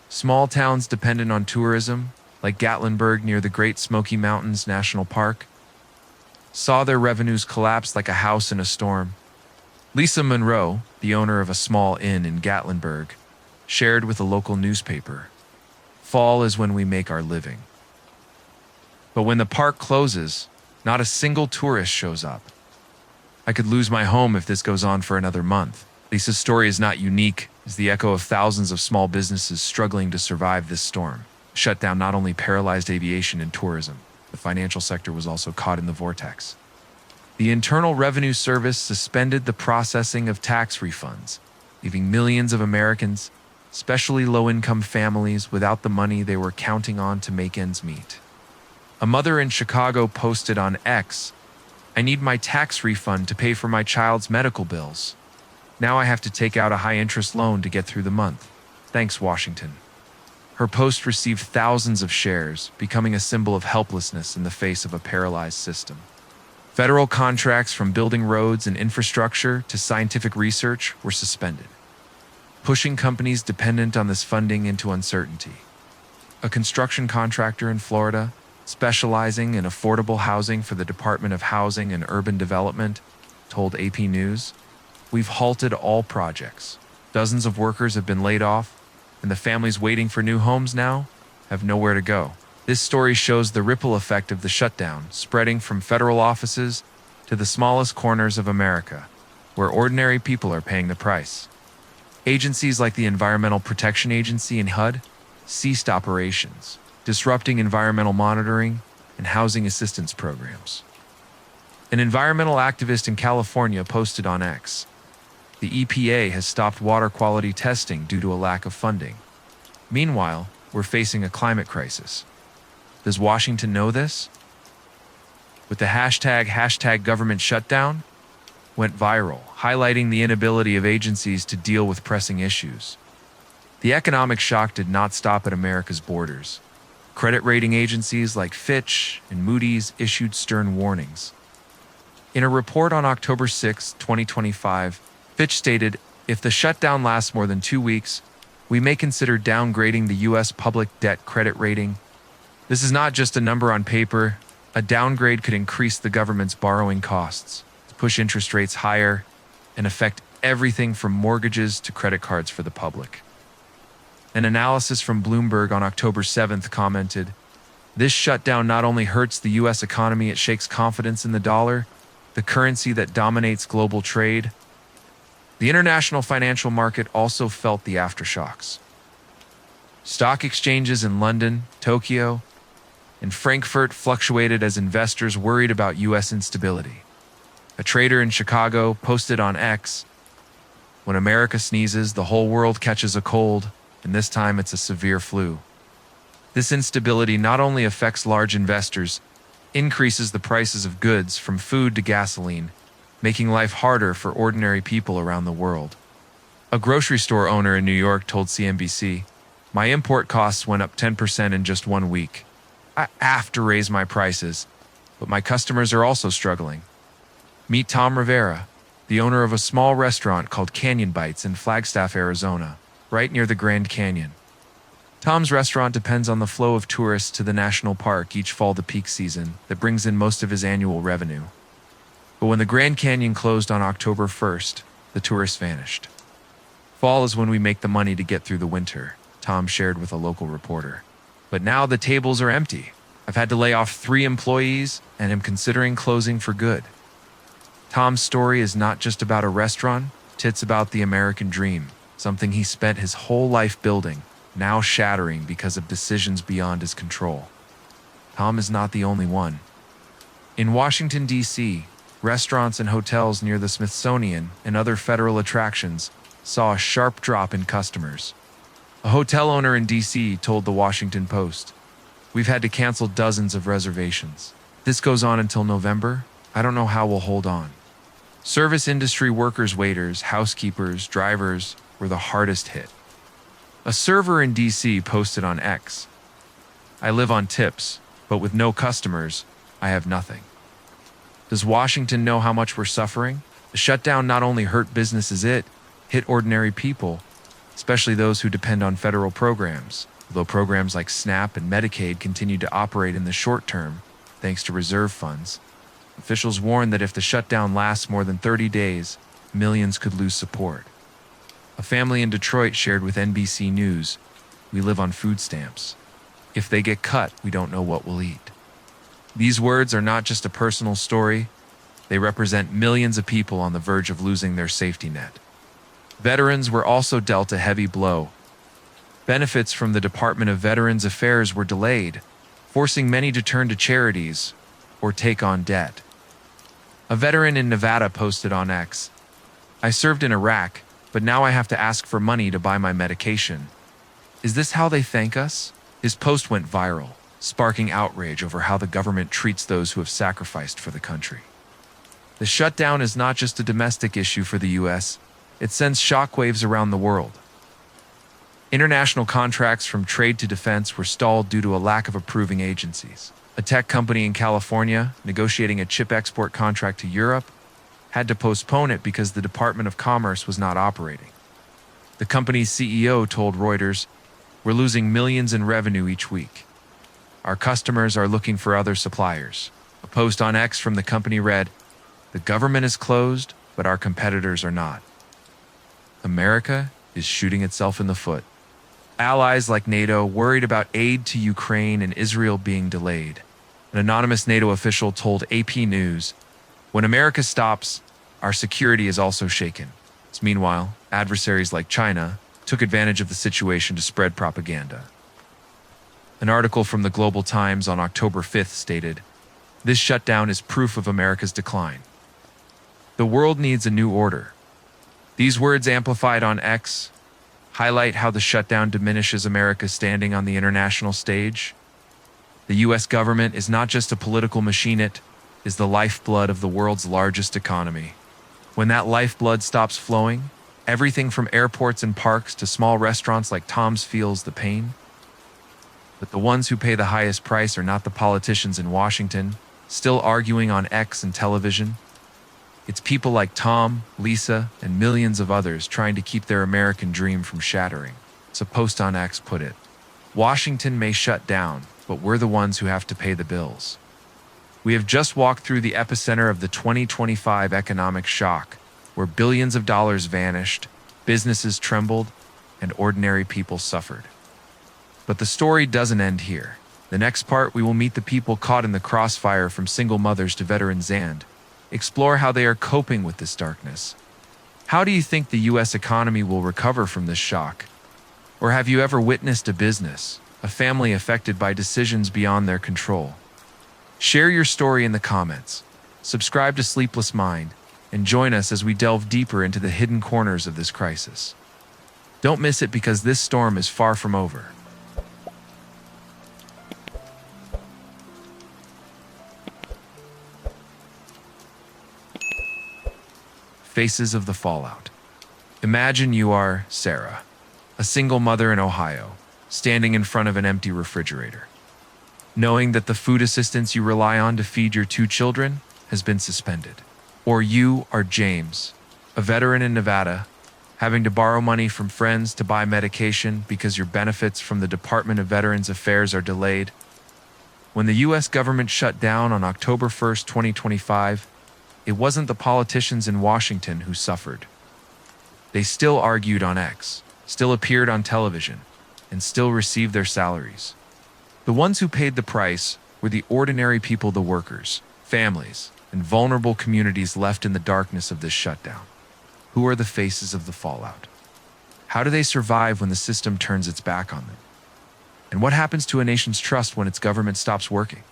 Small towns dependent on tourism, like Gatlinburg near the Great Smoky Mountains National Park, saw their revenues collapse like a house in a storm. Lisa Monroe, the owner of a small inn in Gatlinburg, shared with a local newspaper, "Fall is when we make our living." But when the park closes, not a single tourist shows up. "I could lose my home if this goes on for another month." Lisa's story is not unique, as the echo of thousands of small businesses struggling to survive this storm. Shutdown not only paralyzed aviation and tourism, the financial sector was also caught in the vortex. The Internal Revenue Service suspended the processing of tax refunds, leaving millions of Americans, especially low-income families, without the money they were counting on to make ends meet. A mother in Chicago posted on X, "I need my tax refund to pay for my child's medical bills. Now I have to take out a high-interest loan to get through the month. Thanks, Washington." Her post received thousands of shares, becoming a symbol of helplessness in the face of a paralyzed system. Federal contracts, from building roads and infrastructure to scientific research, were suspended, pushing companies dependent on this funding into uncertainty. A construction contractor in Florida, specializing in affordable housing for the Department of Housing and Urban Development, told AP News, "We've halted all projects. Dozens of workers have been laid off, and the families waiting for new homes now have nowhere to go." This story shows the ripple effect of the shutdown, spreading from federal offices to the smallest corners of America, where ordinary people are paying the price. Agencies like the Environmental Protection Agency and HUD ceased operations, disrupting environmental monitoring and housing assistance programs. An environmental activist in California posted on X, "The EPA has stopped water quality testing due to a lack of funding. Meanwhile, we're facing a climate crisis. Does Washington know this?" With the hashtag government shutdown went viral, highlighting the inability of agencies to deal with pressing issues. The economic shock did not stop at America's borders. Credit rating agencies like Fitch and Moody's issued stern warnings. In a report on October 6, 2025, Fitch stated, "If the shutdown lasts more than 2 weeks, we may consider downgrading the U.S. public debt credit rating. This is not just a number on paper. A downgrade could increase the government's borrowing costs, push interest rates higher, and affect everything from mortgages to credit cards for the public." An analysis from Bloomberg on October 7th commented, "This shutdown not only hurts the U.S. economy, it shakes confidence in the dollar, the currency that dominates global trade." The international financial market also felt the aftershocks. Stock exchanges in London, Tokyo, and Frankfurt fluctuated as investors worried about U.S. instability. A trader in Chicago posted on X, "When America sneezes, the whole world catches a cold, and this time it's a severe flu." This instability not only affects large investors, increases the prices of goods from food to gasoline, making life harder for ordinary people around the world. A grocery store owner in New York told CNBC, "My import costs went up 10% in just 1 week. I have to raise my prices, but my customers are also struggling." Meet Tom Rivera, the owner of a small restaurant called Canyon Bites in Flagstaff, Arizona, right near the Grand Canyon. Tom's restaurant depends on the flow of tourists to the national park each fall to peak season that brings in most of his annual revenue. But when the Grand Canyon closed on October 1st, the tourists vanished. Fall is when we make the money to get through the winter. Tom shared with a local reporter. But now the tables are empty. I've had to lay off 3 employees and am considering closing for good. Tom's story is not just about a restaurant, it's about the American dream, something he spent his whole life building, now shattering because of decisions beyond his control. Tom is not the only one. In Washington, D.C., restaurants and hotels near the Smithsonian and other federal attractions saw a sharp drop in customers. A hotel owner in D.C. told the Washington Post, "We've had to cancel dozens of reservations. This goes on until November. I don't know how we'll hold on." Service industry workers, waiters, housekeepers, drivers were the hardest hit. A server in D.C. posted on X, "I live on tips, but with no customers, I have nothing." Does Washington know how much we're suffering? The shutdown not only hurt businesses, it hit ordinary people, especially those who depend on federal programs, although programs like SNAP and Medicaid continue to operate in the short term, thanks to reserve funds. Officials warn that if the shutdown lasts more than 30 days, millions could lose support. A family in Detroit shared with NBC News, "We live on food stamps. If they get cut, we don't know what we'll eat." These words are not just a personal story, they represent millions of people on the verge of losing their safety net. Veterans were also dealt a heavy blow. Benefits from the Department of Veterans Affairs were delayed, forcing many to turn to charities or take on debt. A veteran in Nevada posted on X, "I served in Iraq, but now I have to ask for money to buy my medication. Is this how they thank us?" His post went viral, sparking outrage over how the government treats those who have sacrificed for the country. The shutdown is not just a domestic issue for the U.S., it sends shockwaves around the world. International contracts from trade to defense were stalled due to a lack of approving agencies. A tech company in California, negotiating a chip export contract to Europe, had to postpone it because the Department of Commerce was not operating. The company's CEO told Reuters, "We're losing millions in revenue each week. Our customers are looking for other suppliers." A post on X from the company read, "The government is closed, but our competitors are not." America is shooting itself in the foot. Allies like NATO worried about aid to Ukraine and Israel being delayed. An anonymous NATO official told AP News, "When America stops, our security is also shaken." Meanwhile, adversaries like China took advantage of the situation to spread propaganda. An article from the Global Times on October 5th stated, "This shutdown is proof of America's decline. The world needs a new order." These words, amplified on X, highlight how the shutdown diminishes America's standing on the international stage. The US government is not just a political machine, it is the lifeblood of the world's largest economy. When that lifeblood stops flowing, everything from airports and parks to small restaurants like Tom's feels the pain. But the ones who pay the highest price are not the politicians in Washington, still arguing on X and television. It's people like Tom, Lisa, and millions of others trying to keep their American dream from shattering. As a post on X put it, "Washington may shut down, but we're the ones who have to pay the bills." We have just walked through the epicenter of the 2025 economic shock, where billions of dollars vanished, businesses trembled, and ordinary people suffered. But the story doesn't end here. The next part, we will meet the people caught in the crossfire, from single mothers to veterans, and explore how they are coping with this darkness. How do you think the U.S. economy will recover from this shock? Or have you ever witnessed a business, a family affected by decisions beyond their control? Share your story in the comments. Subscribe to Sleepless Mind, and join us as we delve deeper into the hidden corners of this crisis. Don't miss it, because this storm is far from over. Faces of the fallout. Imagine you are Sarah, a single mother in Ohio, standing in front of an empty refrigerator, knowing that the food assistance you rely on to feed your 2 children has been suspended. Or you are James, a veteran in Nevada, having to borrow money from friends to buy medication because your benefits from the Department of Veterans Affairs are delayed. When the US government shut down on October 1st, 2025, it wasn't the politicians in Washington who suffered. They still argued on X, still appeared on television, and still received their salaries. The ones who paid the price were the ordinary people, the workers, families, and vulnerable communities left in the darkness of this shutdown. Who are the faces of the fallout? How do they survive when the system turns its back on them? And what happens to a nation's trust when its government stops working?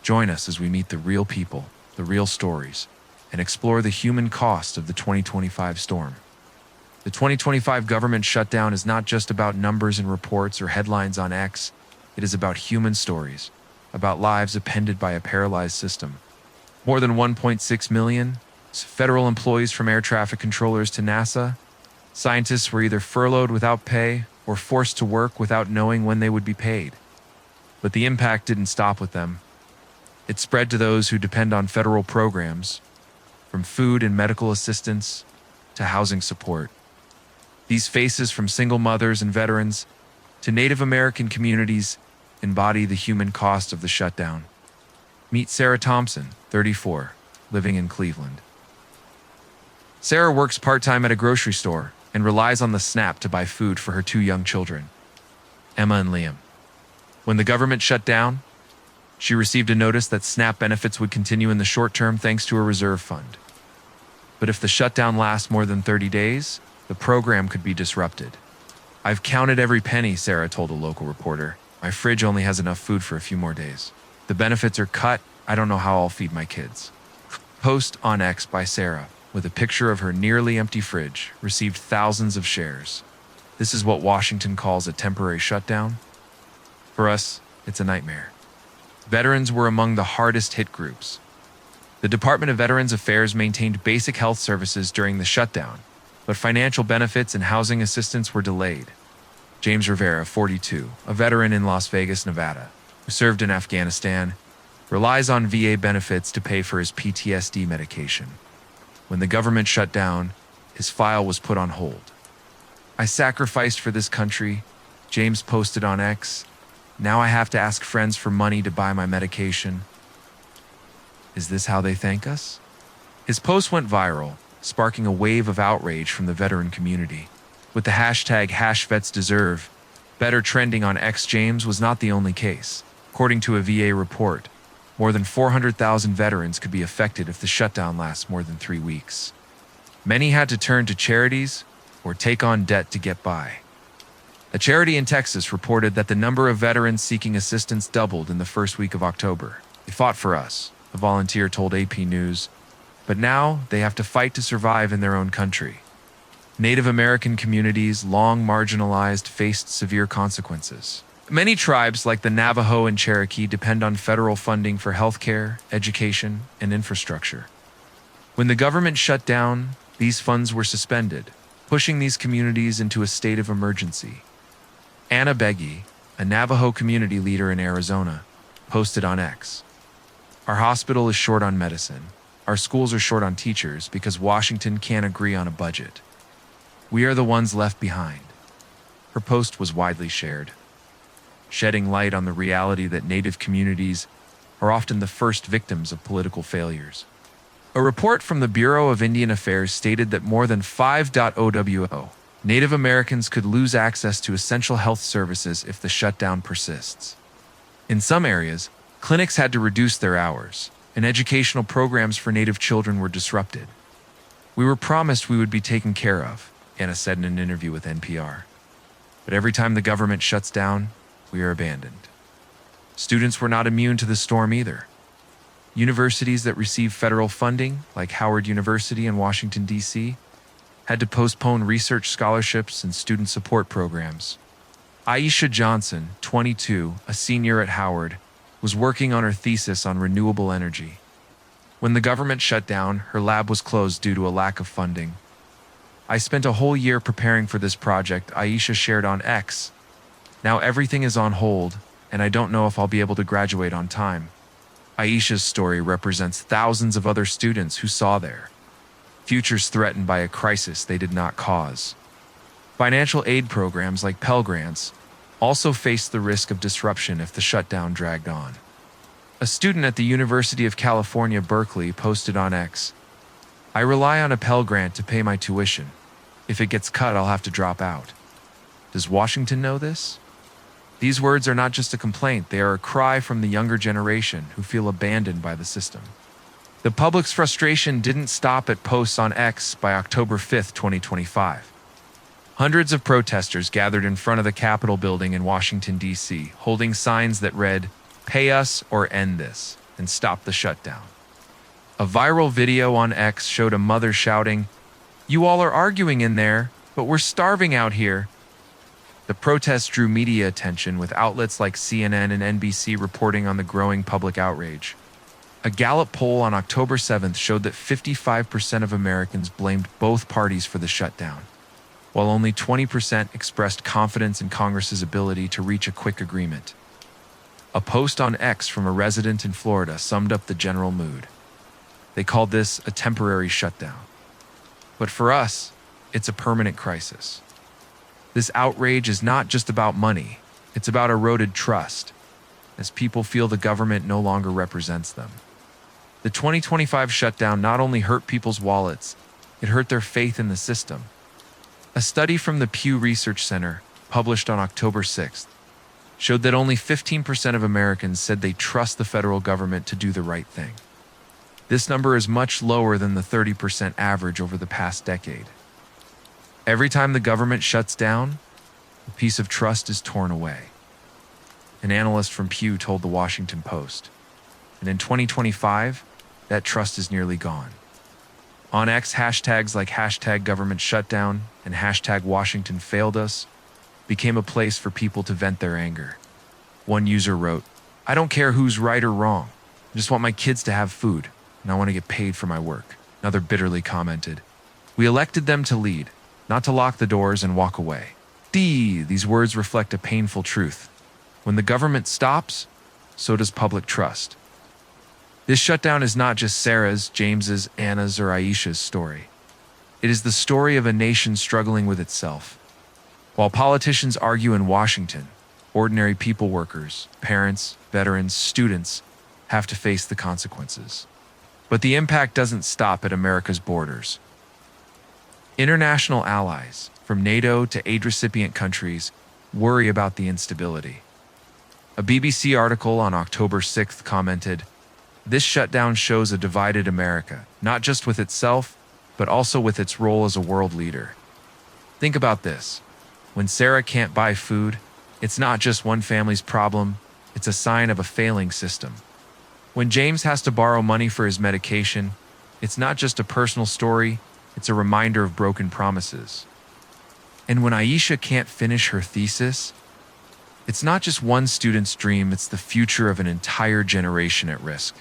Join us as we meet the real people, the real stories, and explore the human cost of the 2025 storm. The 2025 government shutdown is not just about numbers and reports or headlines on X. It is about human stories, about lives appended by a paralyzed system. More than 1.6 million federal employees, from air traffic controllers to NASA, scientists, were either furloughed without pay or forced to work without knowing when they would be paid. But the impact didn't stop with them. It spread to those who depend on federal programs, from food and medical assistance to housing support. These faces, from single mothers and veterans to Native American communities, embody the human cost of the shutdown. Meet Sarah Thompson, 34, living in Cleveland. Sarah works part-time at a grocery store and relies on the SNAP to buy food for her 2 young children, Emma and Liam. When the government shut down, she received a notice that SNAP benefits would continue in the short term thanks to a reserve fund. But if the shutdown lasts more than 30 days, the program could be disrupted. "I've counted every penny," Sarah told a local reporter. "My fridge only has enough food for a few more days. The benefits are cut. I don't know how I'll feed my kids." Post on X by Sarah, with a picture of her nearly empty fridge, received thousands of shares. This is what Washington calls a temporary shutdown. For us, it's a nightmare. Veterans were among the hardest hit groups. The Department of Veterans Affairs maintained basic health services during the shutdown, but financial benefits and housing assistance were delayed. James Rivera, 42, a veteran in Las Vegas, Nevada, who served in Afghanistan, relies on VA benefits to pay for his PTSD medication. When the government shut down, his file was put on hold. "I sacrificed for this country," James posted on X. "Now I have to ask friends for money to buy my medication. Is this how they thank us?" His post went viral, sparking a wave of outrage from the veteran community. With the hashtag #VetsDeserve better trending on X, James was not the only case. According to a VA report, more than 400,000 veterans could be affected if the shutdown lasts more than 3 weeks. Many had to turn to charities or take on debt to get by. A charity in Texas reported that the number of veterans seeking assistance doubled in the first week of October. "They fought for us," a volunteer told AP News, "but now they have to fight to survive in their own country." Native American communities, long marginalized, faced severe consequences. Many tribes, like the Navajo and Cherokee, depend on federal funding for healthcare, education, and infrastructure. When the government shut down, these funds were suspended, pushing these communities into a state of emergency. Anna Beggy, a Navajo community leader in Arizona, posted on X, "Our hospital is short on medicine. Our schools are short on teachers because Washington can't agree on a budget. We are the ones left behind." Her post was widely shared, shedding light on the reality that Native communities are often the first victims of political failures. A report from the Bureau of Indian Affairs stated that more than 5.000 Native Americans could lose access to essential health services if the shutdown persists. In some areas, clinics had to reduce their hours, and educational programs for Native children were disrupted. "We were promised we would be taken care of," Anna said in an interview with NPR. "But every time the government shuts down, we are abandoned." Students were not immune to the storm either. Universities that receive federal funding, like Howard University in Washington, D.C., had to postpone research scholarships and student support programs. Aisha Johnson, 22, a senior at Howard, was working on her thesis on renewable energy. When the government shut down, her lab was closed due to a lack of funding. "I spent a whole year preparing for this project," Aisha shared on X. "Now everything is on hold, and I don't know if I'll be able to graduate on time." Aisha's story represents thousands of other students who saw their futures threatened by a crisis they did not cause. Financial aid programs like Pell Grants also faced the risk of disruption if the shutdown dragged on. A student at the University of California, Berkeley, posted on X, "I rely on a Pell Grant to pay my tuition. If it gets cut, I'll have to drop out." Does Washington know this? These words are not just a complaint, they are a cry from the younger generation who feel abandoned by the system. The public's frustration didn't stop at posts on X by October 5, 2025. Hundreds of protesters gathered in front of the Capitol building in Washington, D.C., holding signs that read, "Pay us or end this," and "Stop the shutdown." A viral video on X showed a mother shouting, "You all are arguing in there, but we're starving out here." The protests drew media attention, with outlets like CNN and NBC reporting on the growing public outrage. A Gallup poll on October 7th showed that 55% of Americans blamed both parties for the shutdown, while only 20% expressed confidence in Congress's ability to reach a quick agreement. A post on X from a resident in Florida summed up the general mood. They called this a temporary shutdown. But for us, it's a permanent crisis. This outrage is not just about money, it's about eroded trust, as people feel the government no longer represents them. The 2025 shutdown not only hurt people's wallets, it hurt their faith in the system. A study from the Pew Research Center, published on October 6th, showed that only 15% of Americans said they trust the federal government to do the right thing. This number is much lower than the 30% average over the past decade. Every time the government shuts down, a piece of trust is torn away. An analyst from Pew told the Washington Post. And in 2025, that trust is nearly gone. On X, hashtags like #government_shutdown and #Washington failed us became a place for people to vent their anger. One user wrote, "I don't care who's right or wrong. I just want my kids to have food, and I want to get paid for my work." Another bitterly commented, "We elected them to lead, not to lock the doors and walk away." These words reflect a painful truth. When the government stops, so does public trust. This shutdown is not just Sarah's, James's, Anna's, or Aisha's story. It is the story of a nation struggling with itself. While politicians argue in Washington, ordinary people workers, parents, veterans, students have to face the consequences. But the impact doesn't stop at America's borders. International allies, from NATO to aid recipient countries, worry about the instability. A BBC article on October 6th commented, "This shutdown shows a divided America, not just with itself, but also with its role as a world leader." Think about this. When Sarah can't buy food, it's not just one family's problem, it's a sign of a failing system. When James has to borrow money for his medication, it's not just a personal story, it's a reminder of broken promises. And when Aisha can't finish her thesis, it's not just one student's dream, it's the future of an entire generation at risk.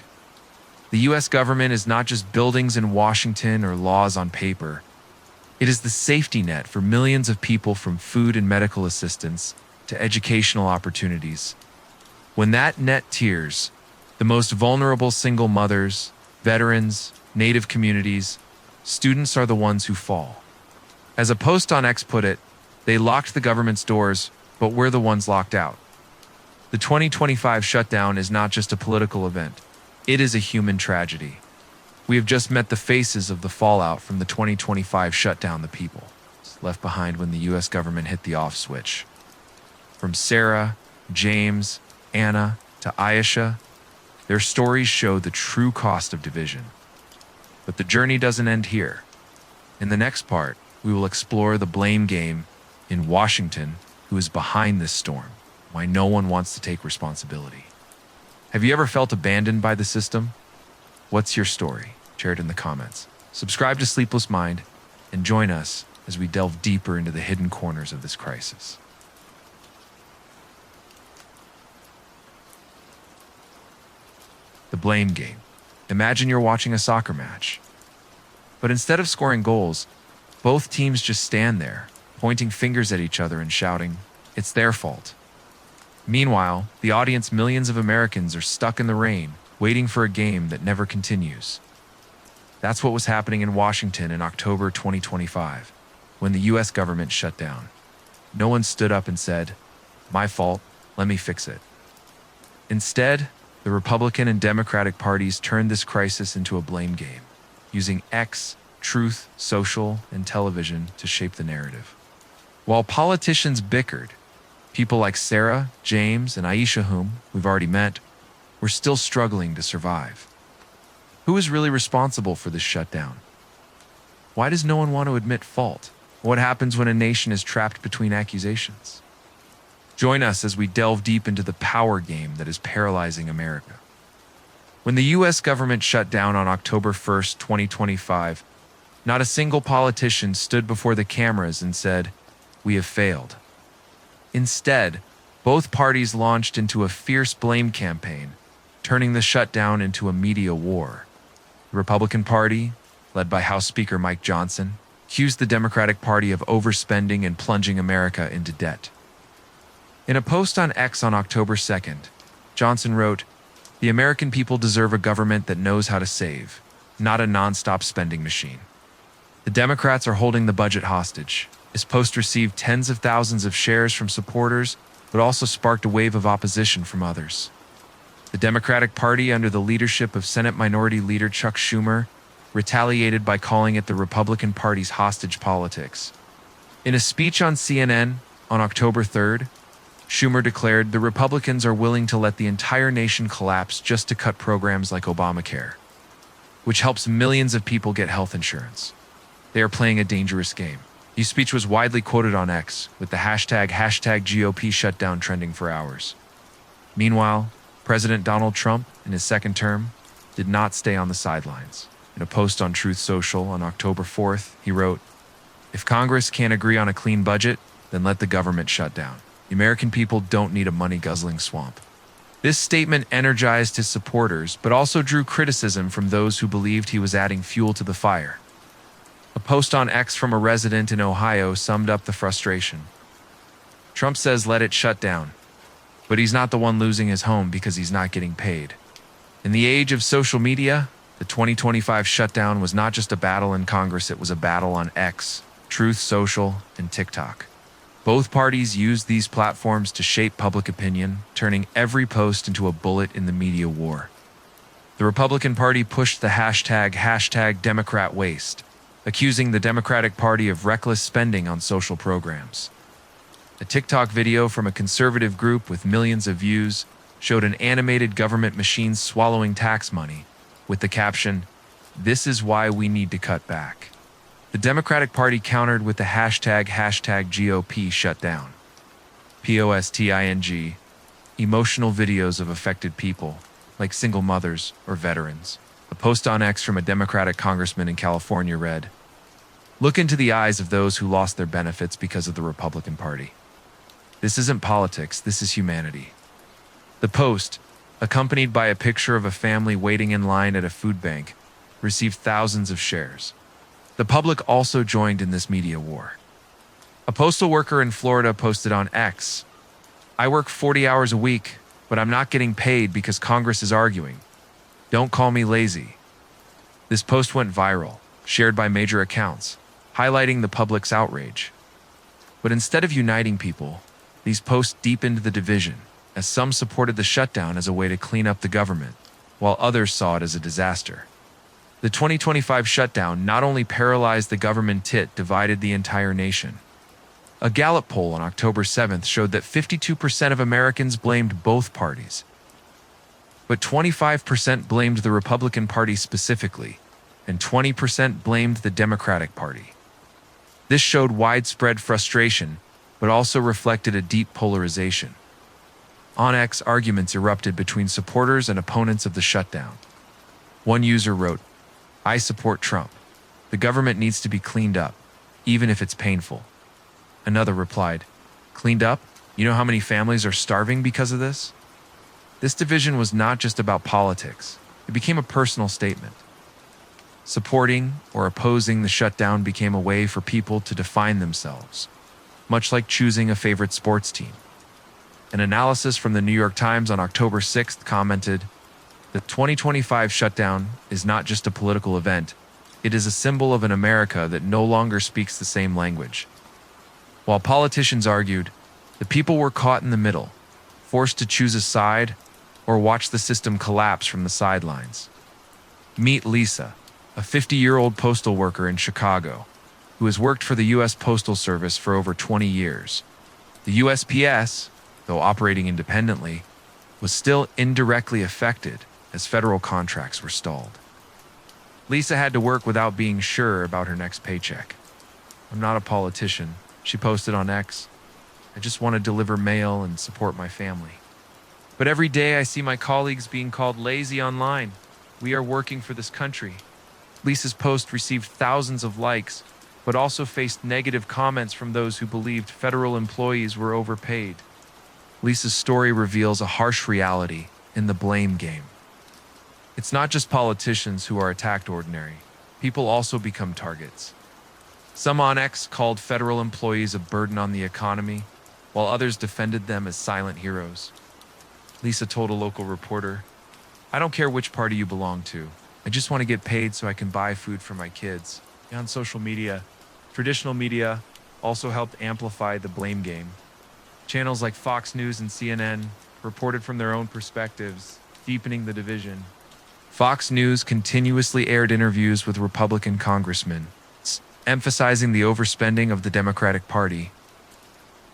The US government is not just buildings in Washington or laws on paper. It is the safety net for millions of people, from food and medical assistance to educational opportunities. When that net tears, the most vulnerable single mothers, veterans, Native communities, students are the ones who fall. As a post on X put it, "They locked the government's doors, but we're the ones locked out." The 2025 shutdown is not just a political event. It is a human tragedy. We have just met the faces of the fallout from the 2025 shutdown, the people left behind when the US government hit the off switch. From Sarah, James, Anna, to Aisha, their stories show the true cost of division. But the journey doesn't end here. In the next part, we will explore the blame game in Washington, who is behind this storm, why no one wants to take responsibility. Have you ever felt abandoned by the system? What's your story? Share it in the comments. Subscribe to Sleepless Mind and join us as we delve deeper into the hidden corners of this crisis. The blame game. Imagine you're watching a soccer match. But instead of scoring goals, both teams just stand there, pointing fingers at each other and shouting, "It's their fault." Meanwhile, the audience, millions of Americans, are stuck in the rain, waiting for a game that never continues. That's what was happening in Washington in October 2025, when the US government shut down. No one stood up and said, "My fault, let me fix it." Instead, the Republican and Democratic parties turned this crisis into a blame game, using X, Truth, Social, and television to shape the narrative. While politicians bickered, people like Sarah, James, and Aisha, whom we've already met, were still struggling to survive. Who is really responsible for this shutdown? Why does no one want to admit fault? What happens when a nation is trapped between accusations? Join us as we delve deep into the power game that is paralyzing America. When the US government shut down on October 1st, 2025, not a single politician stood before the cameras and said, "We have failed." Instead, both parties launched into a fierce blame campaign, turning the shutdown into a media war. The Republican Party, led by House Speaker Mike Johnson, accused the Democratic Party of overspending and plunging America into debt. In a post on X on October 2nd, Johnson wrote, "The American people deserve a government that knows how to save, not a nonstop spending machine. The Democrats are holding the budget hostage." His post received tens of thousands of shares from supporters, but also sparked a wave of opposition from others. The Democratic Party, under the leadership of Senate Minority Leader Chuck Schumer, retaliated by calling it the Republican Party's hostage politics. In a speech on CNN on October 3rd, Schumer declared the Republicans are willing to let the entire nation collapse just to cut programs like Obamacare, which helps millions of people get health insurance. They are playing a dangerous game. His speech was widely quoted on X, with the hashtag GOP shutdown trending for hours. Meanwhile, President Donald Trump, in his second term, did not stay on the sidelines. In a post on Truth Social on October 4th, he wrote, "If Congress can't agree on a clean budget, then let the government shut down. The American people don't need a money-guzzling swamp." This statement energized his supporters, but also drew criticism from those who believed he was adding fuel to the fire. A post on X from a resident in Ohio summed up the frustration. Trump says let it shut down, but he's not the one losing his home because he's not getting paid. In the age of social media, the 2025 shutdown was not just a battle in Congress, it was a battle on X, Truth Social, and TikTok. Both parties used these platforms to shape public opinion, turning every post into a bullet in the media war. The Republican Party pushed the hashtag Democrat waste, accusing the Democratic Party of reckless spending on social programs. A TikTok video from a conservative group with millions of views showed an animated government machine swallowing tax money, with the caption, "This is why we need to cut back." The Democratic Party countered with the hashtag GOP shutdown. POSTING, emotional videos of affected people, like single mothers or veterans. A post on X from a Democratic congressman in California read, "Look into the eyes of those who lost their benefits because of the Republican Party. This isn't politics, this is humanity." The post, accompanied by a picture of a family waiting in line at a food bank, received thousands of shares. The public also joined in this media war. A postal worker in Florida posted on X, "I work 40 hours a week, but I'm not getting paid because Congress is arguing. Don't call me lazy." This post went viral, shared by major accounts, highlighting the public's outrage. But instead of uniting people, these posts deepened the division, as some supported the shutdown as a way to clean up the government, while others saw it as a disaster. The 2025 shutdown not only paralyzed the government, it divided the entire nation. A Gallup poll on October 7th showed that 52% of Americans blamed both parties, but 25% blamed the Republican Party specifically, and 20% blamed the Democratic Party. This showed widespread frustration, but also reflected a deep polarization. On X, arguments erupted between supporters and opponents of the shutdown. One user wrote, "I support Trump. The government needs to be cleaned up, even if it's painful." Another replied, "Cleaned up? You know how many families are starving because of this?" This division was not just about politics. It became a personal statement. Supporting or opposing the shutdown became a way for people to define themselves, much like choosing a favorite sports team. An analysis from the New York Times on October 6th commented, "The 2025 shutdown is not just a political event, it is a symbol of an America that no longer speaks the same language." While politicians argued, the people were caught in the middle, forced to choose a side or watch the system collapse from the sidelines. Meet Lisa, a 50-year-old postal worker in Chicago. who has worked for the US Postal Service for over 20 years. The USPS, though operating independently, was still indirectly affected as federal contracts were stalled. Lisa had to work without being sure about her next paycheck. "I'm not a politician," she posted on X. "I just want to deliver mail and support my family. But every day I see my colleagues being called lazy online. We are working for this country." Lisa's post received thousands of likes, but also faced negative comments from those who believed federal employees were overpaid. Lisa's story reveals a harsh reality in the blame game. It's not just politicians who are attacked ordinary. People also become targets. Some on X called federal employees a burden on the economy, while others defended them as silent heroes. Lisa told a local reporter, "I don't care which party you belong to. I just want to get paid so I can buy food for my kids." On social media, traditional media also helped amplify the blame game. Channels like Fox News and CNN reported from their own perspectives, deepening the division. Fox News continuously aired interviews with Republican congressmen, emphasizing the overspending of the Democratic Party.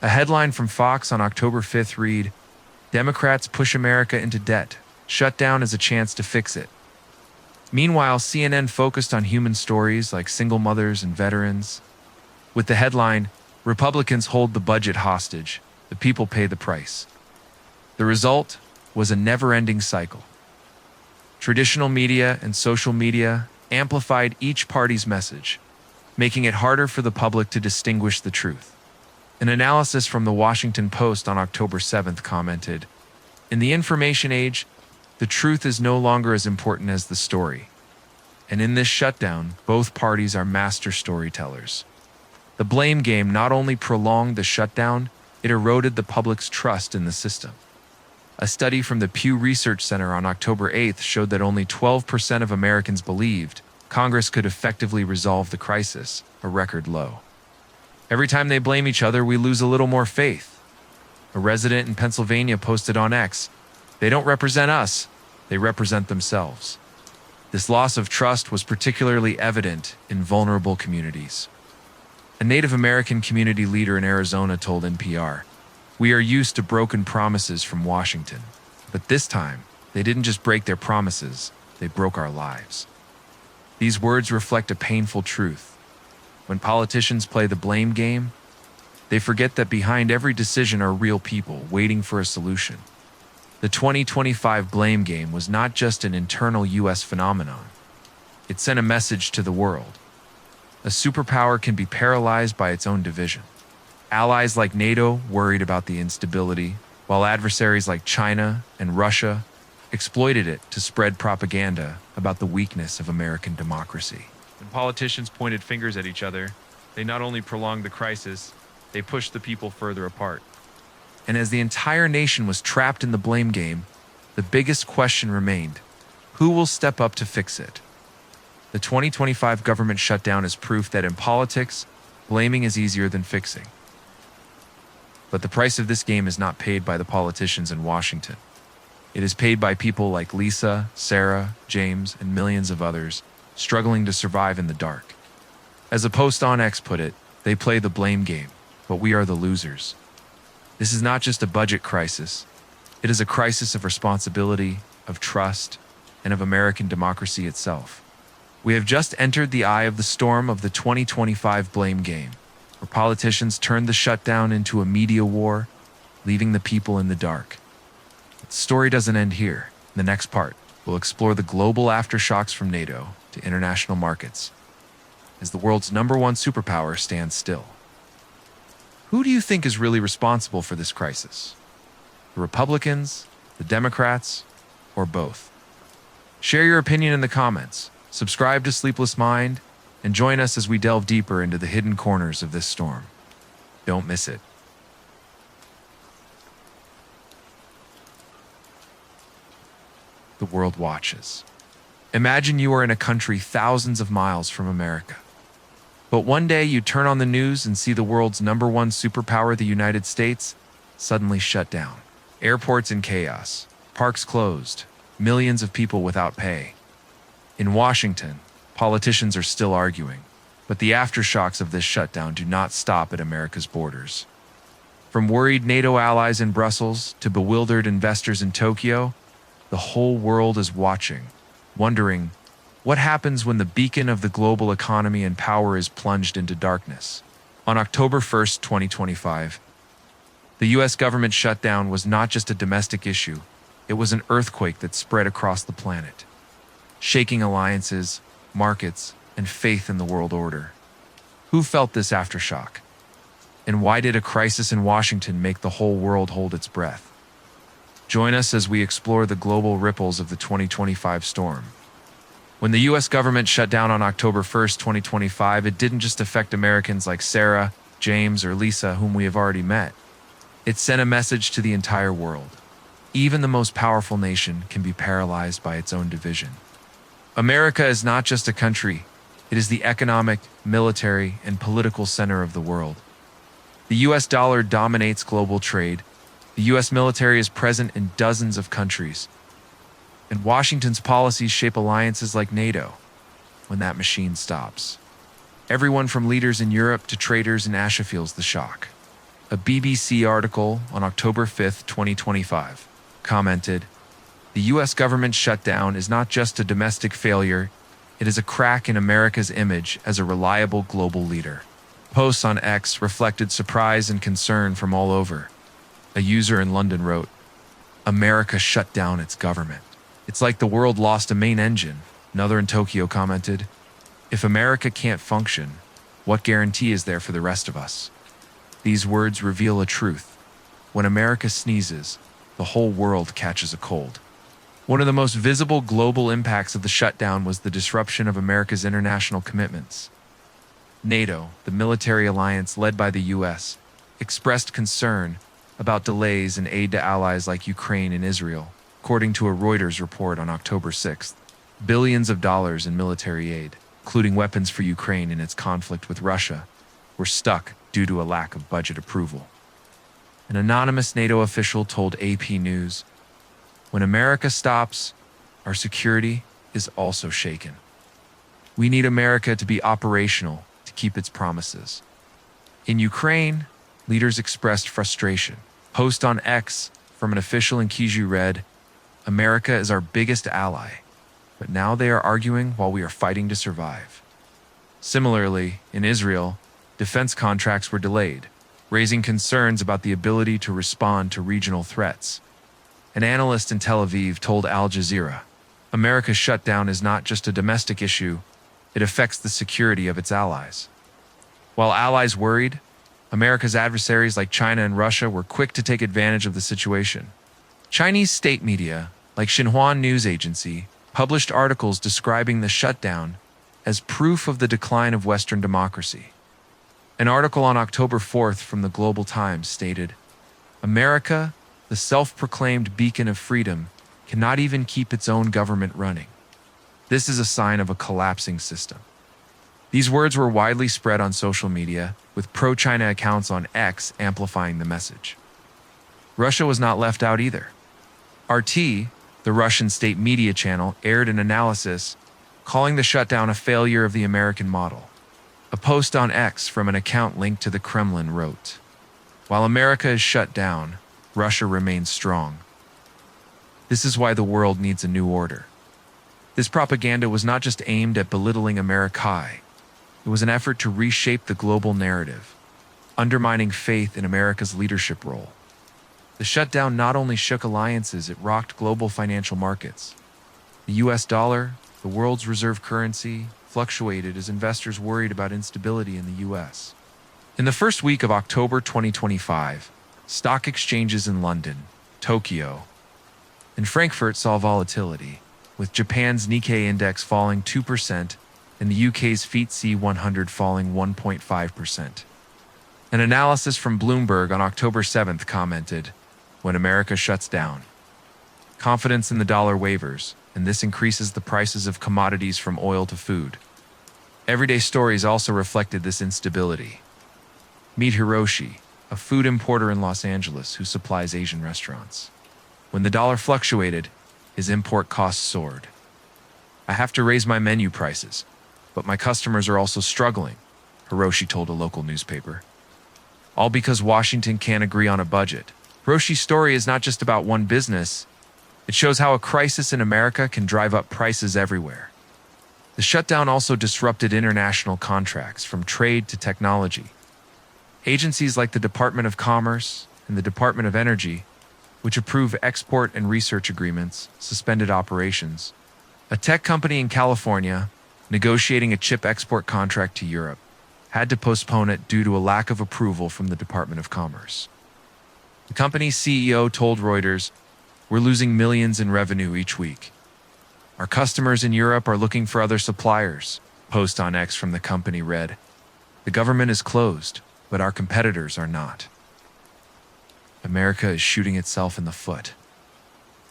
A headline from Fox on October 5th read, "Democrats push America into debt. Shutdown is a chance to fix it." Meanwhile, CNN focused on human stories like single mothers and veterans. With the headline, "Republicans hold the budget hostage. The people pay the price." The result was a never-ending cycle. Traditional media and social media amplified each party's message, making it harder for the public to distinguish the truth. An analysis from the Washington Post on October 7th commented, "In the information age, the truth is no longer as important as the story. And in this shutdown, both parties are master storytellers." The blame game not only prolonged the shutdown, it eroded the public's trust in the system. A study from the Pew Research Center on October 8th showed that only 12% of Americans believed Congress could effectively resolve the crisis, a record low. "Every time they blame each other, we lose a little more faith." A resident in Pennsylvania posted on X, "They don't represent us, they represent themselves." This loss of trust was particularly evident in vulnerable communities. A Native American community leader in Arizona told NPR, "We are used to broken promises from Washington, but this time, they didn't just break their promises, they broke our lives." These words reflect a painful truth. When politicians play the blame game, they forget that behind every decision are real people waiting for a solution. The 2025 blame game was not just an internal US phenomenon. It sent a message to the world. A superpower can be paralyzed by its own division. Allies like NATO worried about the instability, while adversaries like China and Russia exploited it to spread propaganda about the weakness of American democracy. When politicians pointed fingers at each other, they not only prolonged the crisis, they pushed the people further apart. And as the entire nation was trapped in the blame game, the biggest question remained: who will step up to fix it? The 2025 government shutdown is proof that in politics, blaming is easier than fixing. But the price of this game is not paid by the politicians in Washington. It is paid by people like Lisa, Sarah, James, and millions of others struggling to survive in the dark. As a post on X put it, they play the blame game, but we are the losers. This is not just a budget crisis. It is a crisis of responsibility, of trust, and of American democracy itself. We have just entered the eye of the storm of the 2025 blame game, where politicians turned the shutdown into a media war, leaving the people in the dark. But the story doesn't end here. In the next part, we'll explore the global aftershocks from NATO to international markets, as the world's #1 superpower stands still. Who do you think is really responsible for this crisis? The Republicans, the Democrats, or both? Share your opinion in the comments, subscribe to Sleepless Mind, and join us as we delve deeper into the hidden corners of this storm. Don't miss it. The world watches. Imagine you are in a country thousands of miles from America. But one day you turn on the news and see the world's #1 superpower, the United States, suddenly shut down. Airports in chaos, parks closed, millions of people without pay. In Washington, politicians are still arguing. But the aftershocks of this shutdown do not stop at America's borders. From worried NATO allies in Brussels to bewildered investors in Tokyo, the whole world is watching, wondering what happens when the beacon of the global economy and power is plunged into darkness. On October 1st, 2025, the US government shutdown was not just a domestic issue, it was an earthquake that spread across the planet, shaking alliances, markets, and faith in the world order. Who felt this aftershock? And why did a crisis in Washington make the whole world hold its breath? Join us as we explore the global ripples of the 2025 storm. When the US government shut down on October 1st, 2025, it didn't just affect Americans like Sarah, James, or Lisa, whom we have already met. It sent a message to the entire world. Even the most powerful nation can be paralyzed by its own division. America is not just a country, it is the economic, military, and political center of the world. The US dollar dominates global trade. The US military is present in dozens of countries. And Washington's policies shape alliances like NATO. When that machine stops, everyone from leaders in Europe to traders in Asia feels the shock. A BBC article on October 5th, 2025, commented, "The US government shutdown is not just a domestic failure, it is a crack in America's image as a reliable global leader." Posts on X reflected surprise and concern from all over. A user in London wrote, "America shut down its government. It's like the world lost a main engine." Another in Tokyo commented, "If America can't function, what guarantee is there for the rest of us?" These words reveal a truth. When America sneezes, the whole world catches a cold. One of the most visible global impacts of the shutdown was the disruption of America's international commitments. NATO, the military alliance led by the US, expressed concern about delays in aid to allies like Ukraine and Israel, according to a Reuters report on October 6th. Billions of dollars in military aid, including weapons for Ukraine in its conflict with Russia, were stuck due to a lack of budget approval. An anonymous NATO official told AP News, "When America stops, our security is also shaken. We need America to be operational to keep its promises." In Ukraine, leaders expressed frustration. Post on X from an official in Kyiv read, "America is our biggest ally, but now they are arguing while we are fighting to survive." Similarly, in Israel, defense contracts were delayed, raising concerns about the ability to respond to regional threats. An analyst in Tel Aviv told Al Jazeera, "America's shutdown is not just a domestic issue, it affects the security of its allies." While allies worried, America's adversaries like China and Russia were quick to take advantage of the situation. Chinese state media, like Xinhua News Agency, published articles describing the shutdown as proof of the decline of Western democracy. An article on October 4th from the Global Times stated, "America, the self-proclaimed beacon of freedom, cannot even keep its own government running. This is a sign of a collapsing system." These words were widely spread on social media, with pro-China accounts on X amplifying the message. Russia was not left out either. RT, the Russian state media channel, aired an analysis calling the shutdown a failure of the American model. A post on X from an account linked to the Kremlin wrote, "While America is shut down, Russia remains strong. This is why the world needs a new order." This propaganda was not just aimed at belittling America. It was an effort to reshape the global narrative, undermining faith in America's leadership role. The shutdown not only shook alliances, it rocked global financial markets. The US dollar, the world's reserve currency, fluctuated as investors worried about instability in the US. In the first week of October 2025, stock exchanges in London, Tokyo, and Frankfurt saw volatility, with Japan's Nikkei index falling 2% and the UK's FTSE 100 falling 1.5%. An analysis from Bloomberg on October 7th commented, "When America shuts down, confidence in the dollar wavers, and this increases the prices of commodities from oil to food." Everyday stories also reflected this instability. Meet Hiroshi, a food importer in Los Angeles who supplies Asian restaurants. When the dollar fluctuated, his import costs soared. "I have to raise my menu prices. But my customers are also struggling, Hiroshi told a local newspaper. All because Washington can't agree on a budget. Hiroshi's story is not just about one business. It shows how a crisis in America can drive up prices everywhere. The shutdown also disrupted international contracts, from trade to technology. Agencies like the Department of Commerce and the Department of Energy, which approve export and research agreements, suspended operations. A tech company in California, negotiating a chip export contract to Europe, had to postpone it due to a lack of approval from the Department of Commerce. The company's CEO told Reuters, "We're losing millions in revenue each week. Our customers in Europe are looking for other suppliers." Post on X from the company read, "The government is closed, but our competitors are not." America is shooting itself in the foot.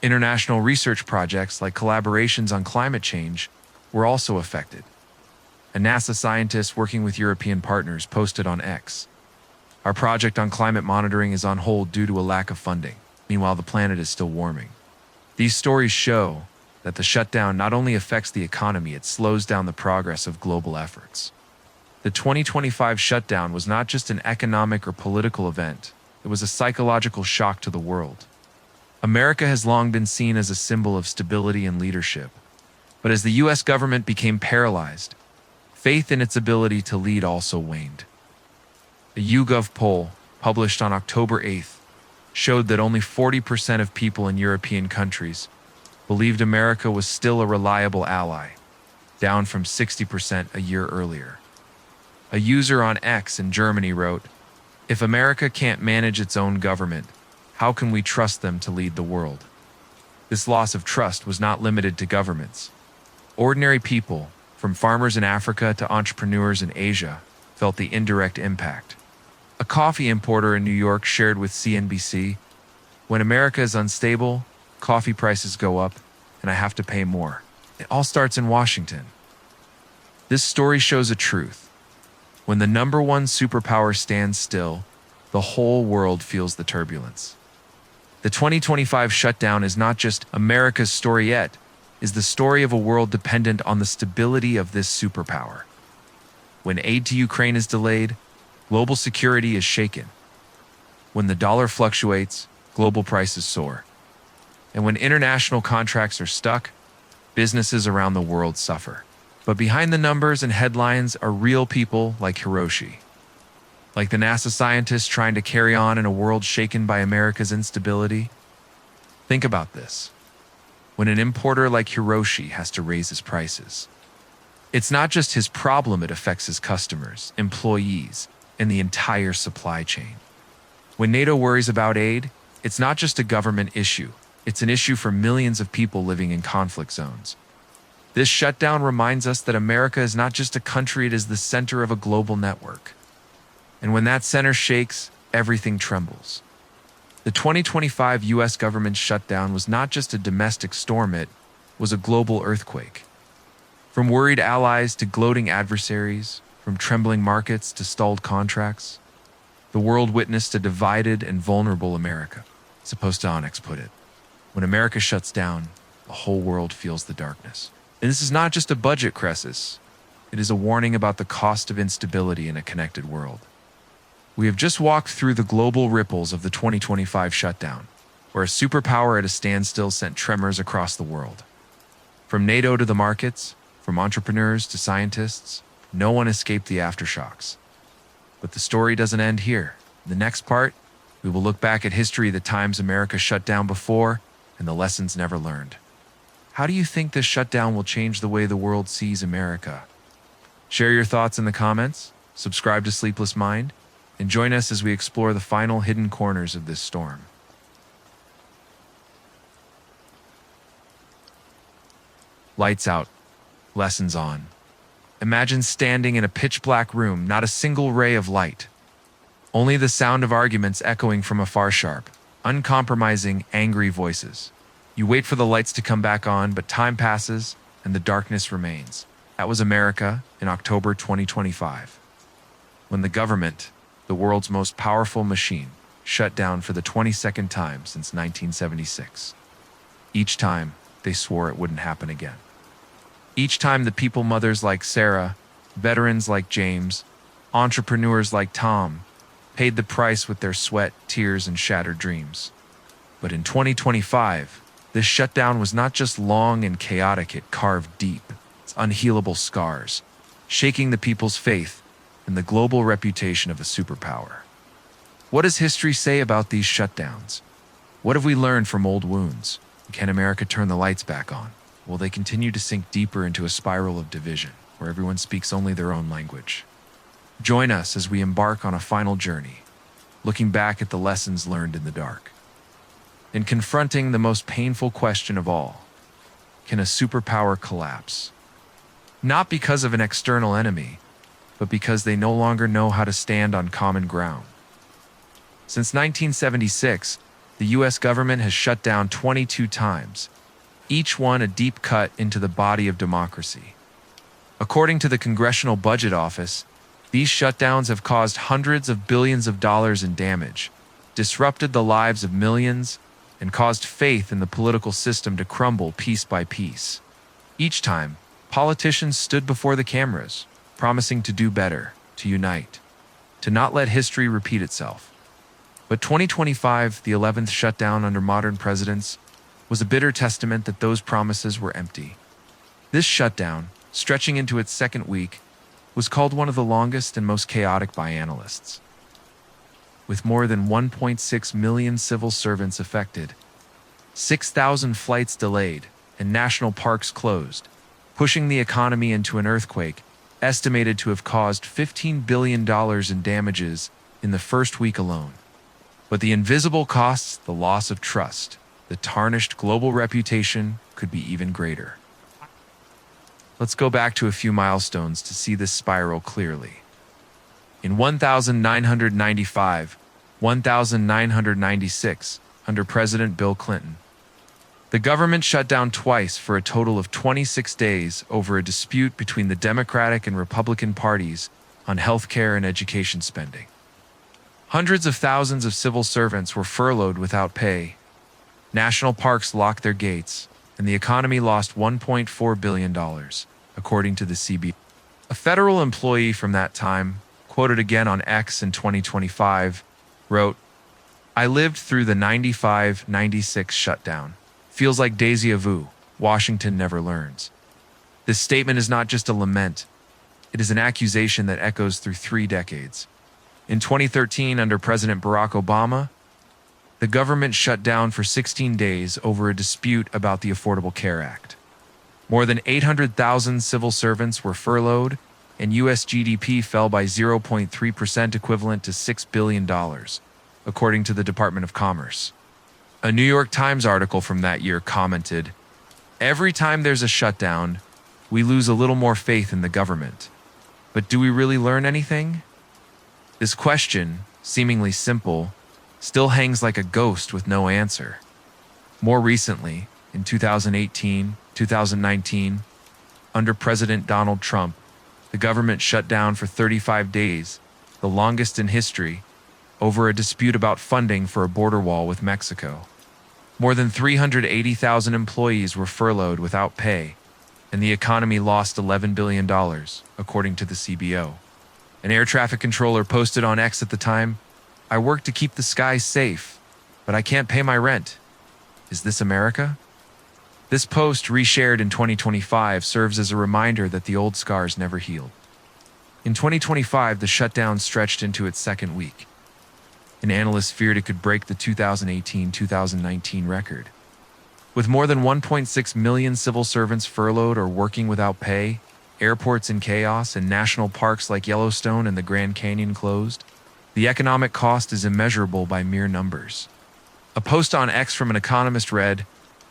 International research projects like collaborations on climate change were also affected. A NASA scientist working with European partners posted on X, "Our project on climate monitoring is on hold due to a lack of funding. Meanwhile, the planet is still warming." These stories show that the shutdown not only affects the economy, it slows down the progress of global efforts. The 2025 shutdown was not just an economic or political event, it was a psychological shock to the world. America has long been seen as a symbol of stability and leadership, but as the US government became paralyzed, faith in its ability to lead also waned. A YouGov poll, published on October 8th, showed that only 40% of people in European countries believed America was still a reliable ally, down from 60% a year earlier. A user on X in Germany wrote, "If America can't manage its own government, how can we trust them to lead the world?" This loss of trust was not limited to governments. Ordinary people, from farmers in Africa to entrepreneurs in Asia, felt the indirect impact. A coffee importer in New York shared with CNBC, "When America is unstable, coffee prices go up, and I have to pay more. It all starts in Washington." This story shows a truth. When the number one superpower stands still, the whole world feels the turbulence. The 2025 shutdown is not just America's story yet, it is the story of a world dependent on the stability of this superpower. When aid to Ukraine is delayed, global security is shaken. When the dollar fluctuates, global prices soar. And when international contracts are stuck, businesses around the world suffer. But behind the numbers and headlines are real people like Hiroshi. Like the NASA scientist trying to carry on in a world shaken by America's instability. Think about this. When an importer like Hiroshi has to raise his prices, it's not just his problem, it affects his customers, employees, and the entire supply chain. When NATO worries about aid, it's not just a government issue, it's an issue for millions of people living in conflict zones. This shutdown reminds us that America is not just a country, it is the center of a global network. And when that center shakes, everything trembles. The 2025 US government shutdown was not just a domestic storm, it was a global earthquake. From worried allies to gloating adversaries, from trembling markets to stalled contracts, the world witnessed a divided and vulnerable America. Supposed to Onyx put it, "When America shuts down, the whole world feels the darkness." And this is not just a budget crisis, it is a warning about the cost of instability in a connected world. We have just walked through the global ripples of the 2025 shutdown, where a superpower at a standstill sent tremors across the world. From NATO to the markets, from entrepreneurs to scientists, no one escaped the aftershocks. But the story doesn't end here. In the next part, we will look back at history, the times America shut down before, and the lessons never learned. How do you think this shutdown will change the way the world sees America? Share your thoughts in the comments, subscribe to Sleepless Mind, and join us as we explore the final hidden corners of this storm. Lights out, lessons on. Imagine standing in a pitch-black room, not a single ray of light. Only the sound of arguments echoing from afar, sharp, uncompromising, angry voices. You wait for the lights to come back on, but time passes and the darkness remains. That was America in October 2025, when the government, the world's most powerful machine, shut down for the 22nd time since 1976. Each time, they swore it wouldn't happen again. Each time the people mothers like Sarah, veterans like James, entrepreneurs like Tom, paid the price with their sweat, tears, and shattered dreams. But in 2025, this shutdown was not just long and chaotic, it carved deep, its unhealable scars, shaking the people's faith in the global reputation of a superpower. What does history say about these shutdowns? What have we learned from old wounds? Can America turn the lights back on? Will they continue to sink deeper into a spiral of division, where everyone speaks only their own language? Join us as we embark on a final journey, looking back at the lessons learned in the dark. In confronting the most painful question of all, can a superpower collapse? Not because of an external enemy, but because they no longer know how to stand on common ground. Since 1976, the US government has shut down 22 times, each one a deep cut into the body of democracy. According to the Congressional Budget Office, these shutdowns have caused hundreds of billions of dollars in damage, disrupted the lives of millions, and caused faith in the political system to crumble piece by piece. Each time, politicians stood before the cameras, promising to do better, to unite, to not let history repeat itself. But 2025, the 11th shutdown under modern presidents, was a bitter testament that those promises were empty. This shutdown, stretching into its second week, was called one of the longest and most chaotic by analysts. With more than 1.6 million civil servants affected, 6,000 flights delayed, and national parks closed, pushing the economy into an earthquake estimated to have caused $15 billion in damages in the first week alone. But the invisible costs, the loss of trust, the tarnished global reputation, could be even greater. Let's go back to a few milestones to see this spiral clearly. In 1995, 1996, under President Bill Clinton, the government shut down twice for a total of 26 days over a dispute between the Democratic and Republican parties on health care and education spending. Hundreds of thousands of civil servants were furloughed without pay. National parks locked their gates, and the economy lost $1.4 billion, according to the CB. A federal employee from that time, quoted again on X in 2025, wrote, "I lived through the 95-96 shutdown. Feels like déjà vu. Washington never learns." This statement is not just a lament. It is an accusation that echoes through 3 decades. In 2013, under President Barack Obama, the government shut down for 16 days over a dispute about the Affordable Care Act. More than 800,000 civil servants were furloughed, and U.S. GDP fell by 0.3%, equivalent to $6 billion, according to the Department of Commerce. A New York Times article from that year commented, "Every time there's a shutdown, we lose a little more faith in the government. But do we really learn anything?" This question, seemingly simple, still hangs like a ghost with no answer. More recently, in 2018, 2019, under President Donald Trump, the government shut down for 35 days, the longest in history, over a dispute about funding for a border wall with Mexico. More than 380,000 employees were furloughed without pay, and the economy lost $11 billion, according to the CBO. An air traffic controller posted on X at the time, "I work to keep the skies safe, but I can't pay my rent. Is this America?" This post, reshared in 2025, serves as a reminder that the old scars never healed. In 2025, the shutdown stretched into its second week. And analysts feared it could break the 2018-2019 record. With more than 1.6 million civil servants furloughed or working without pay, airports in chaos, and national parks like Yellowstone and the Grand Canyon closed, the economic cost is immeasurable by mere numbers. A post on X from an economist read,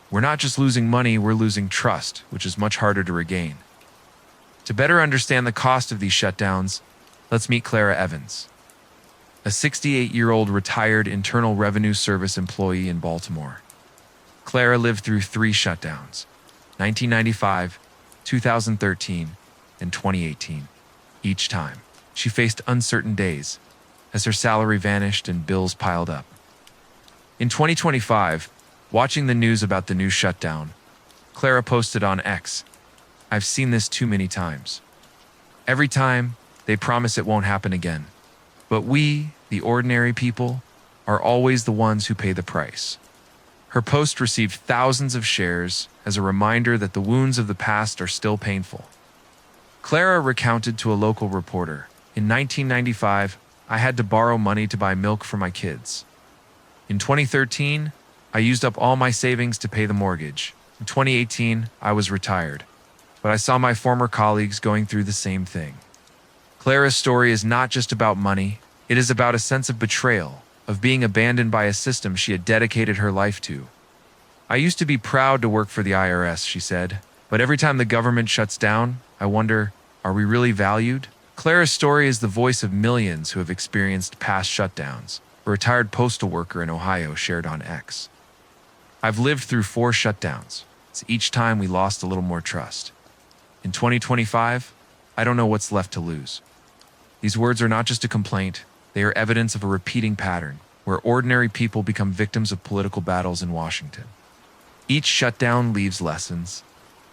"We're not just losing money, we're losing trust, which is much harder to regain." To better understand the cost of these shutdowns, let's meet Clara Evans, a 68-year-old retired Internal Revenue Service employee in Baltimore. Clara lived through 3 shutdowns, 1995, 2013, and 2018. Each time, she faced uncertain days as her salary vanished and bills piled up. In 2025, watching the news about the new shutdown, Clara posted on X, I've seen this too many times. Every time, they promise it won't happen again. But we, the ordinary people, are always the ones who pay the price. Her post received thousands of shares as a reminder that the wounds of the past are still painful. Clara recounted to a local reporter, "In 1995, I had to borrow money to buy milk for my kids. In 2013, I used up all my savings to pay the mortgage. In 2018, I was retired. But I saw my former colleagues going through the same thing." Clara's story is not just about money, it is about a sense of betrayal, of being abandoned by a system she had dedicated her life to. "I used to be proud to work for the IRS," she said, "but every time the government shuts down, I wonder, are we really valued?" Clara's story is the voice of millions who have experienced past shutdowns. A retired postal worker in Ohio shared on X. "I've lived through 4 shutdowns. It's each time we lost a little more trust. In 2025, I don't know what's left to lose." These words are not just a complaint, they are evidence of a repeating pattern where ordinary people become victims of political battles in Washington. Each shutdown leaves lessons,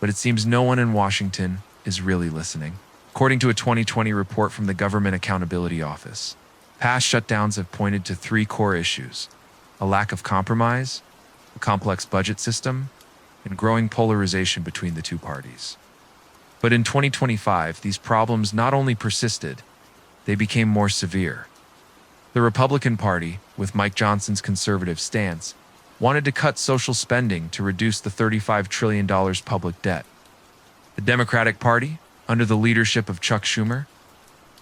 but it seems no one in Washington is really listening. According to a 2020 report from the Government Accountability Office, past shutdowns have pointed to 3 core issues: a lack of compromise, a complex budget system, and growing polarization between the two parties. But in 2025, these problems not only persisted, they became more severe. The Republican Party, with Mike Johnson's conservative stance, wanted to cut social spending to reduce the $35 trillion public debt. The Democratic Party, under the leadership of Chuck Schumer,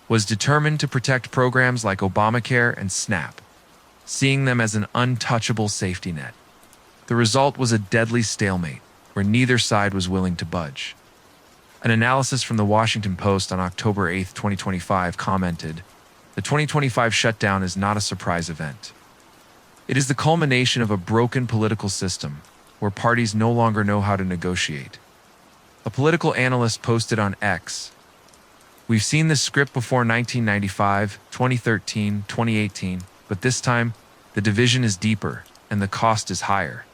was determined to protect programs like Obamacare and SNAP, seeing them as an untouchable safety net. The result was a deadly stalemate, where neither side was willing to budge. An analysis from the Washington Post on October 8, 2025 commented, "The 2025 shutdown is not a surprise event. It is the culmination of a broken political system where parties no longer know how to negotiate." A political analyst posted on X, "We've seen this script before 1995, 2013, 2018, but this time, the division is deeper and the cost is higher.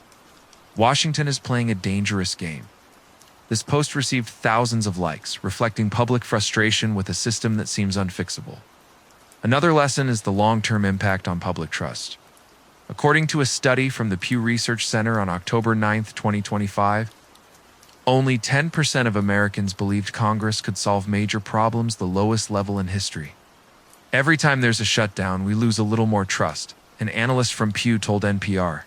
Washington is playing a dangerous game." This post received thousands of likes, reflecting public frustration with a system that seems unfixable. Another lesson is the long-term impact on public trust. According to a study from the Pew Research Center on October 9, 2025, only 10% of Americans believed Congress could solve major problems, the lowest level in history. "Every time there's a shutdown, we lose a little more trust," an analyst from Pew told NPR.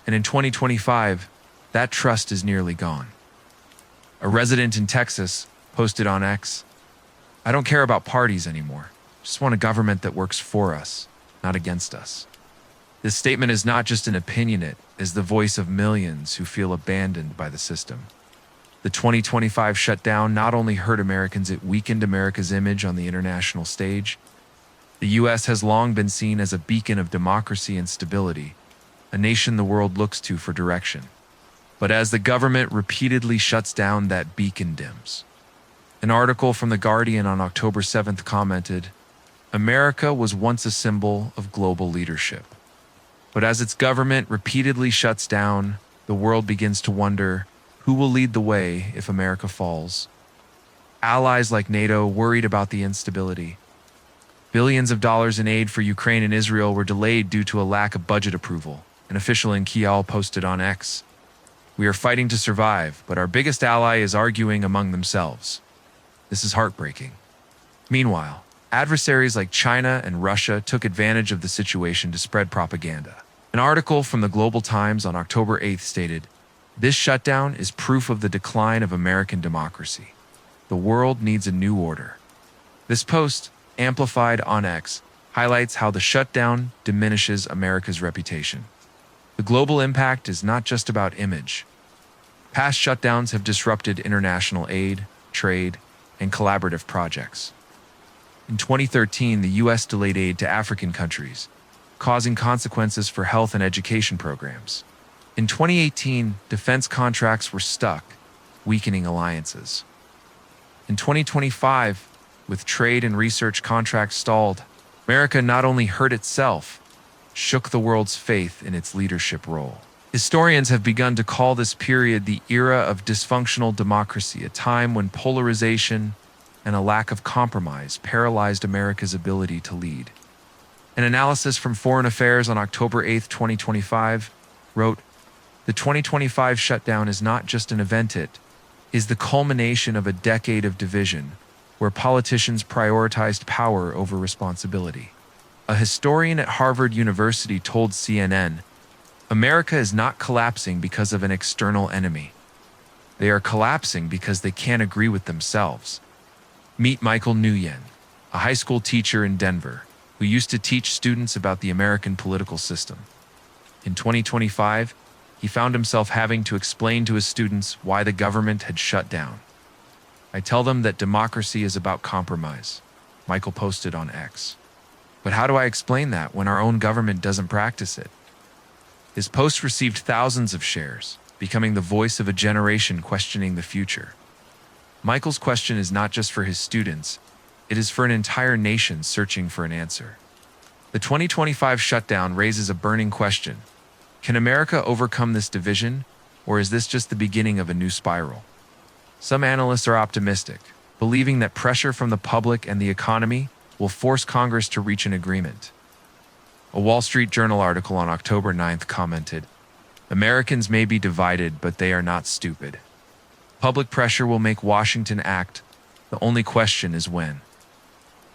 And in 2025, that trust is nearly gone. A resident in Texas posted on X, "I don't care about parties anymore. Just want a government that works for us, not against us." This statement is not just an opinion, it is the voice of millions who feel abandoned by the system. The 2025 shutdown not only hurt Americans, it weakened America's image on the international stage. The US has long been seen as a beacon of democracy and stability, a nation the world looks to for direction. But as the government repeatedly shuts down, that beacon dims. An article from The Guardian on October 7th commented, "America was once a symbol of global leadership. But as its government repeatedly shuts down, the world begins to wonder, who will lead the way if America falls?" Allies like NATO worried about the instability. Billions of dollars in aid for Ukraine and Israel were delayed due to a lack of budget approval. An official in Kyiv posted on X, "We are fighting to survive, but our biggest ally is arguing among themselves. This is heartbreaking." Meanwhile, adversaries like China and Russia took advantage of the situation to spread propaganda. An article from the Global Times on October 8th stated, "This shutdown is proof of the decline of American democracy. The world needs a new order." This post, amplified on X, highlights how the shutdown diminishes America's reputation. The global impact is not just about image. Past shutdowns have disrupted international aid, trade, and collaborative projects. In 2013, the US delayed aid to African countries, causing consequences for health and education programs. In 2018, defense contracts were stuck, weakening alliances. In 2025, with trade and research contracts stalled, America not only hurt itself, shook the world's faith in its leadership role. Historians have begun to call this period the era of dysfunctional democracy, a time when polarization and a lack of compromise paralyzed America's ability to lead. An analysis from Foreign Affairs on October 8, 2025, wrote, "The 2025 shutdown is not just an event, it is the culmination of a decade of division, where politicians prioritized power over responsibility." A historian at Harvard University told CNN, "America is not collapsing because of an external enemy. They are collapsing because they can't agree with themselves." Meet Michael Nguyen, a high school teacher in Denver, who used to teach students about the American political system. In 2025, he found himself having to explain to his students why the government had shut down. "I tell them that democracy is about compromise," Michael posted on X. "But how do I explain that when our own government doesn't practice it?" His post received thousands of shares, becoming the voice of a generation questioning the future. Michael's question is not just for his students, it is for an entire nation searching for an answer. The 2025 shutdown raises a burning question. Can America overcome this division, or is this just the beginning of a new spiral? Some analysts are optimistic, believing that pressure from the public and the economy will force Congress to reach an agreement. A Wall Street Journal article on October 9th commented, "Americans may be divided, but they are not stupid. Public pressure will make Washington act. The only question is when."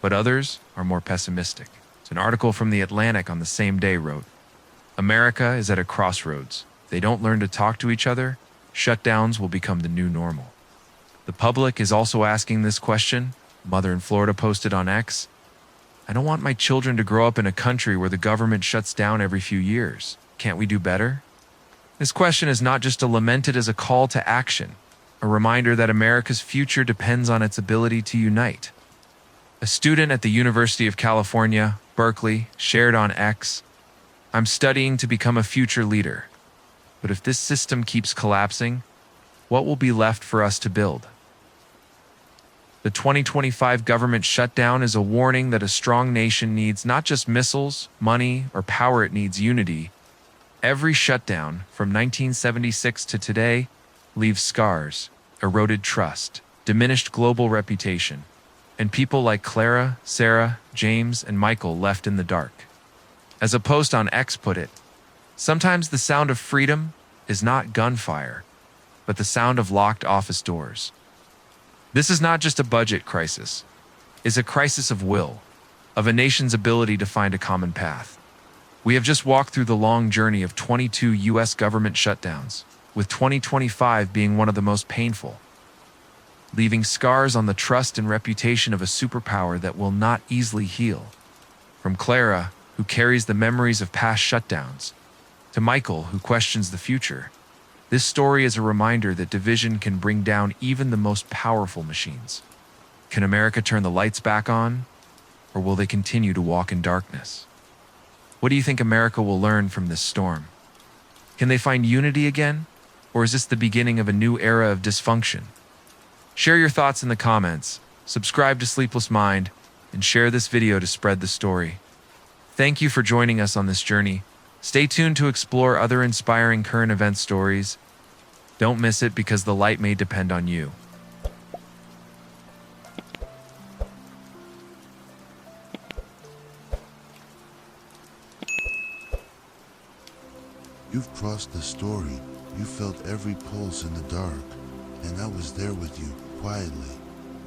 But others are more pessimistic. An article from The Atlantic on the same day wrote, "America is at a crossroads. If they don't learn to talk to each other, shutdowns will become the new normal." The public is also asking this question. A mother in Florida posted on X, "I don't want my children to grow up in a country where the government shuts down every few years. Can't we do better?" This question is not just a lament, it is a call to action, a reminder that America's future depends on its ability to unite. A student at the University of California, Berkeley, shared on X, "I'm studying to become a future leader. But if this system keeps collapsing, what will be left for us to build?" The 2025 government shutdown is a warning that a strong nation needs not just missiles, money, or power, it needs unity. Every shutdown, from 1976 to today, leaves scars, eroded trust, diminished global reputation, and people like Clara, Sarah, James, and Michael left in the dark. As a post on X put it, "Sometimes the sound of freedom is not gunfire, but the sound of locked office doors." This is not just a budget crisis. It's a crisis of will, of a nation's ability to find a common path. We have just walked through the long journey of 22 US government shutdowns, with 2025 being one of the most painful, leaving scars on the trust and reputation of a superpower that will not easily heal. From Clara, who carries the memories of past shutdowns, to Michael, who questions the future, this story is a reminder that division can bring down even the most powerful machines. Can America turn the lights back on, or will they continue to walk in darkness? What do you think America will learn from this storm? Can they find unity again, or is this the beginning of a new era of dysfunction? Share your thoughts in the comments, subscribe to Sleepless Mind, and share this video to spread the story. Thank you for joining us on this journey. Stay tuned to explore other inspiring current event stories. Don't miss it, because the light may depend on you. You've crossed the story. You felt every pulse in the dark, and I was there with you, quietly,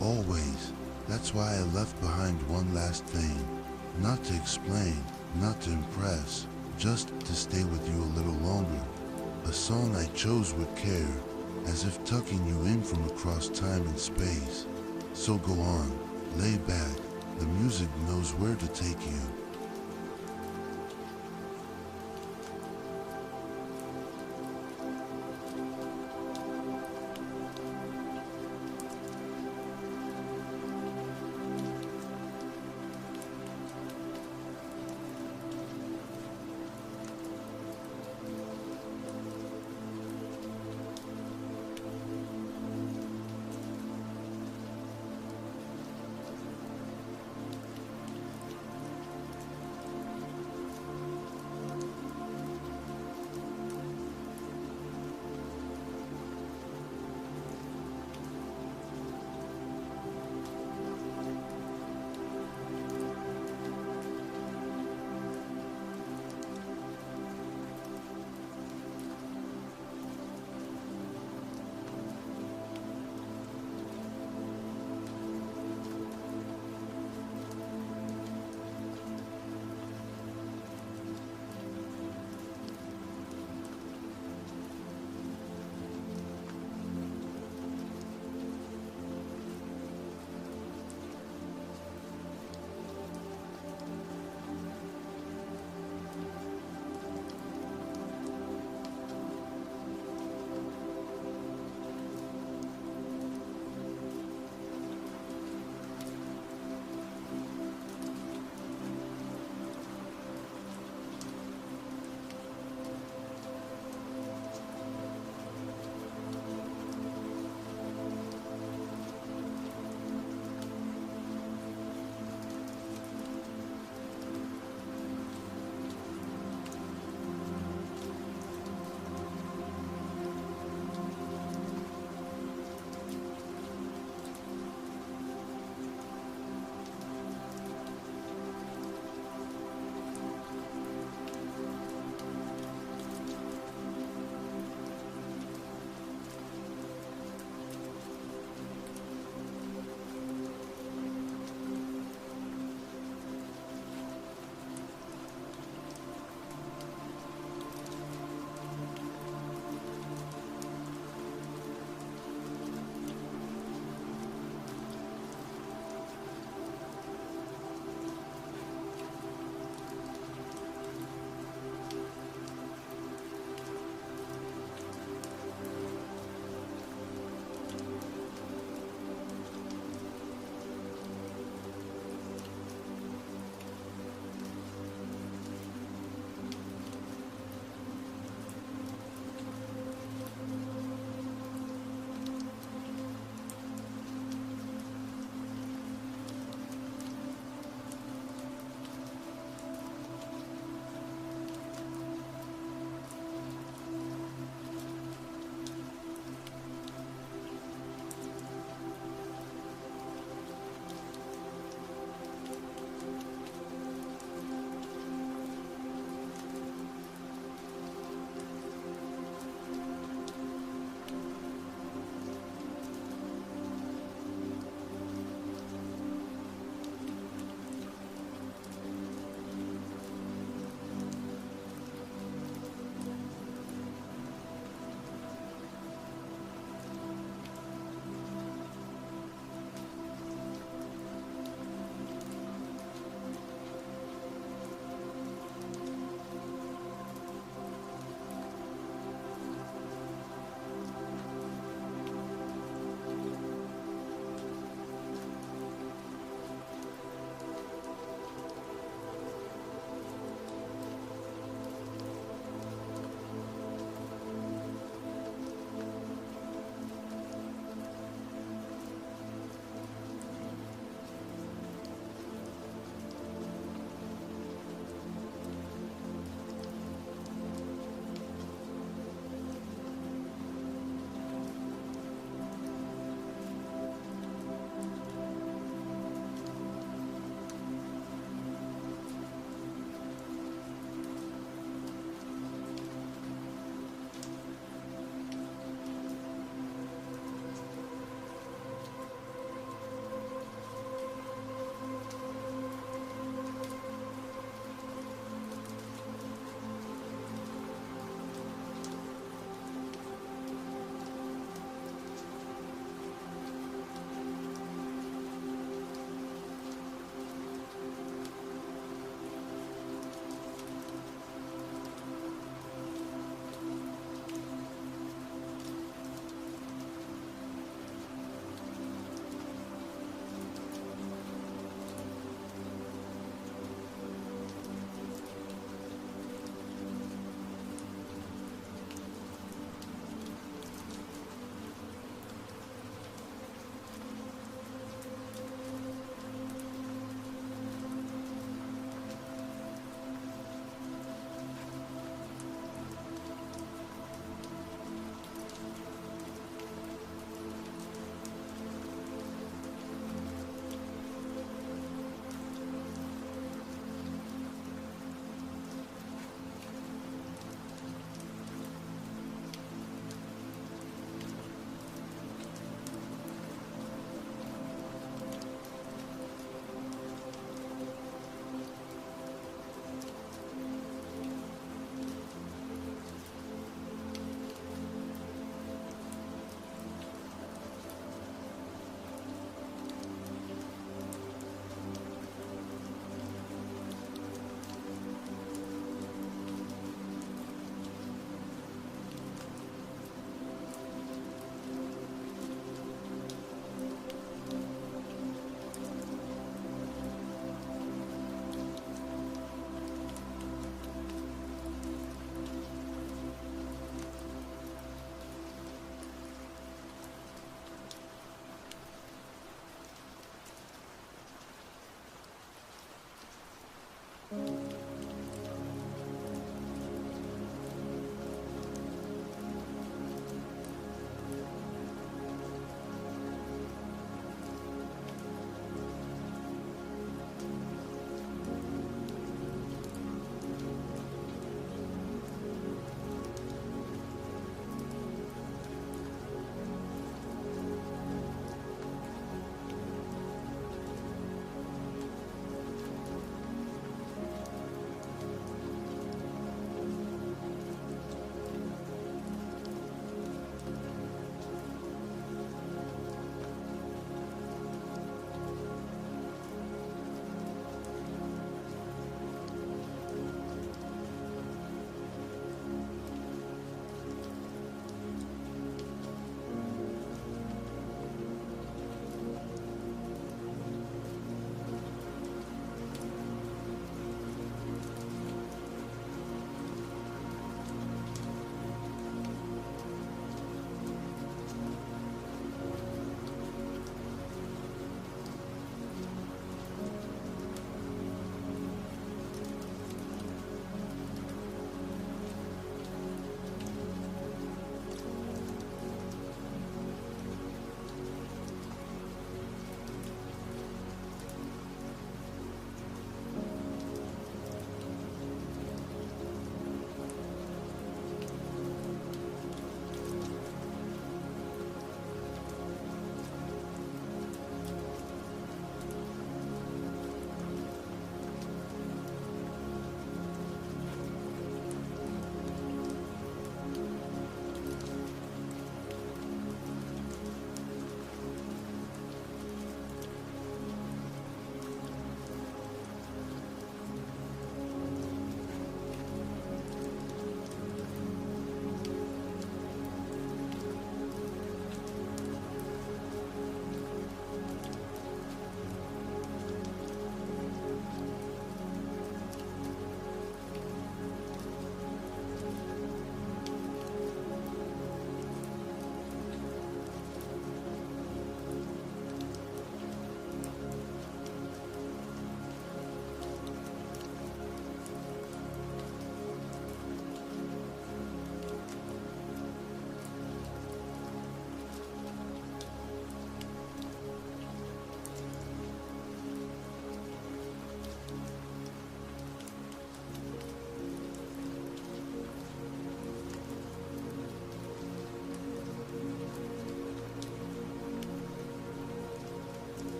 always. That's why I left behind one last thing. Not to explain, not to impress, just to stay with you a little longer. A song I chose with care, as if tucking you in from across time and space. So go on, lay back, the music knows where to take you.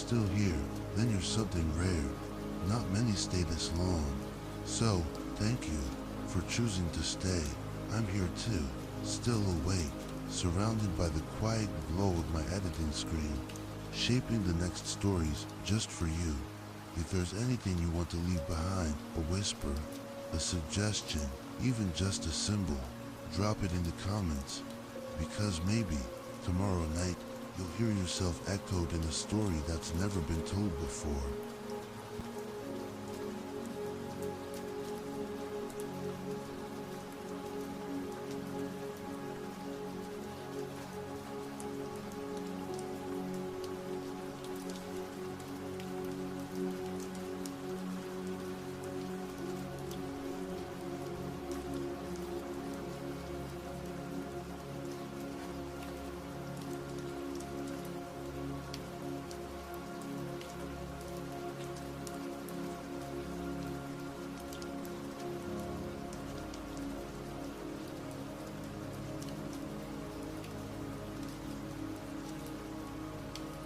still here, then you're something rare. Not many stay this long. So, thank you for choosing to stay. I'm here too, still awake, surrounded by the quiet glow of my editing screen, shaping the next stories just for you. If there's anything you want to leave behind, a whisper, a suggestion, even just a symbol, drop it in the comments. Because maybe, tomorrow night, you'll hear yourself echoed in a story that's never been told before.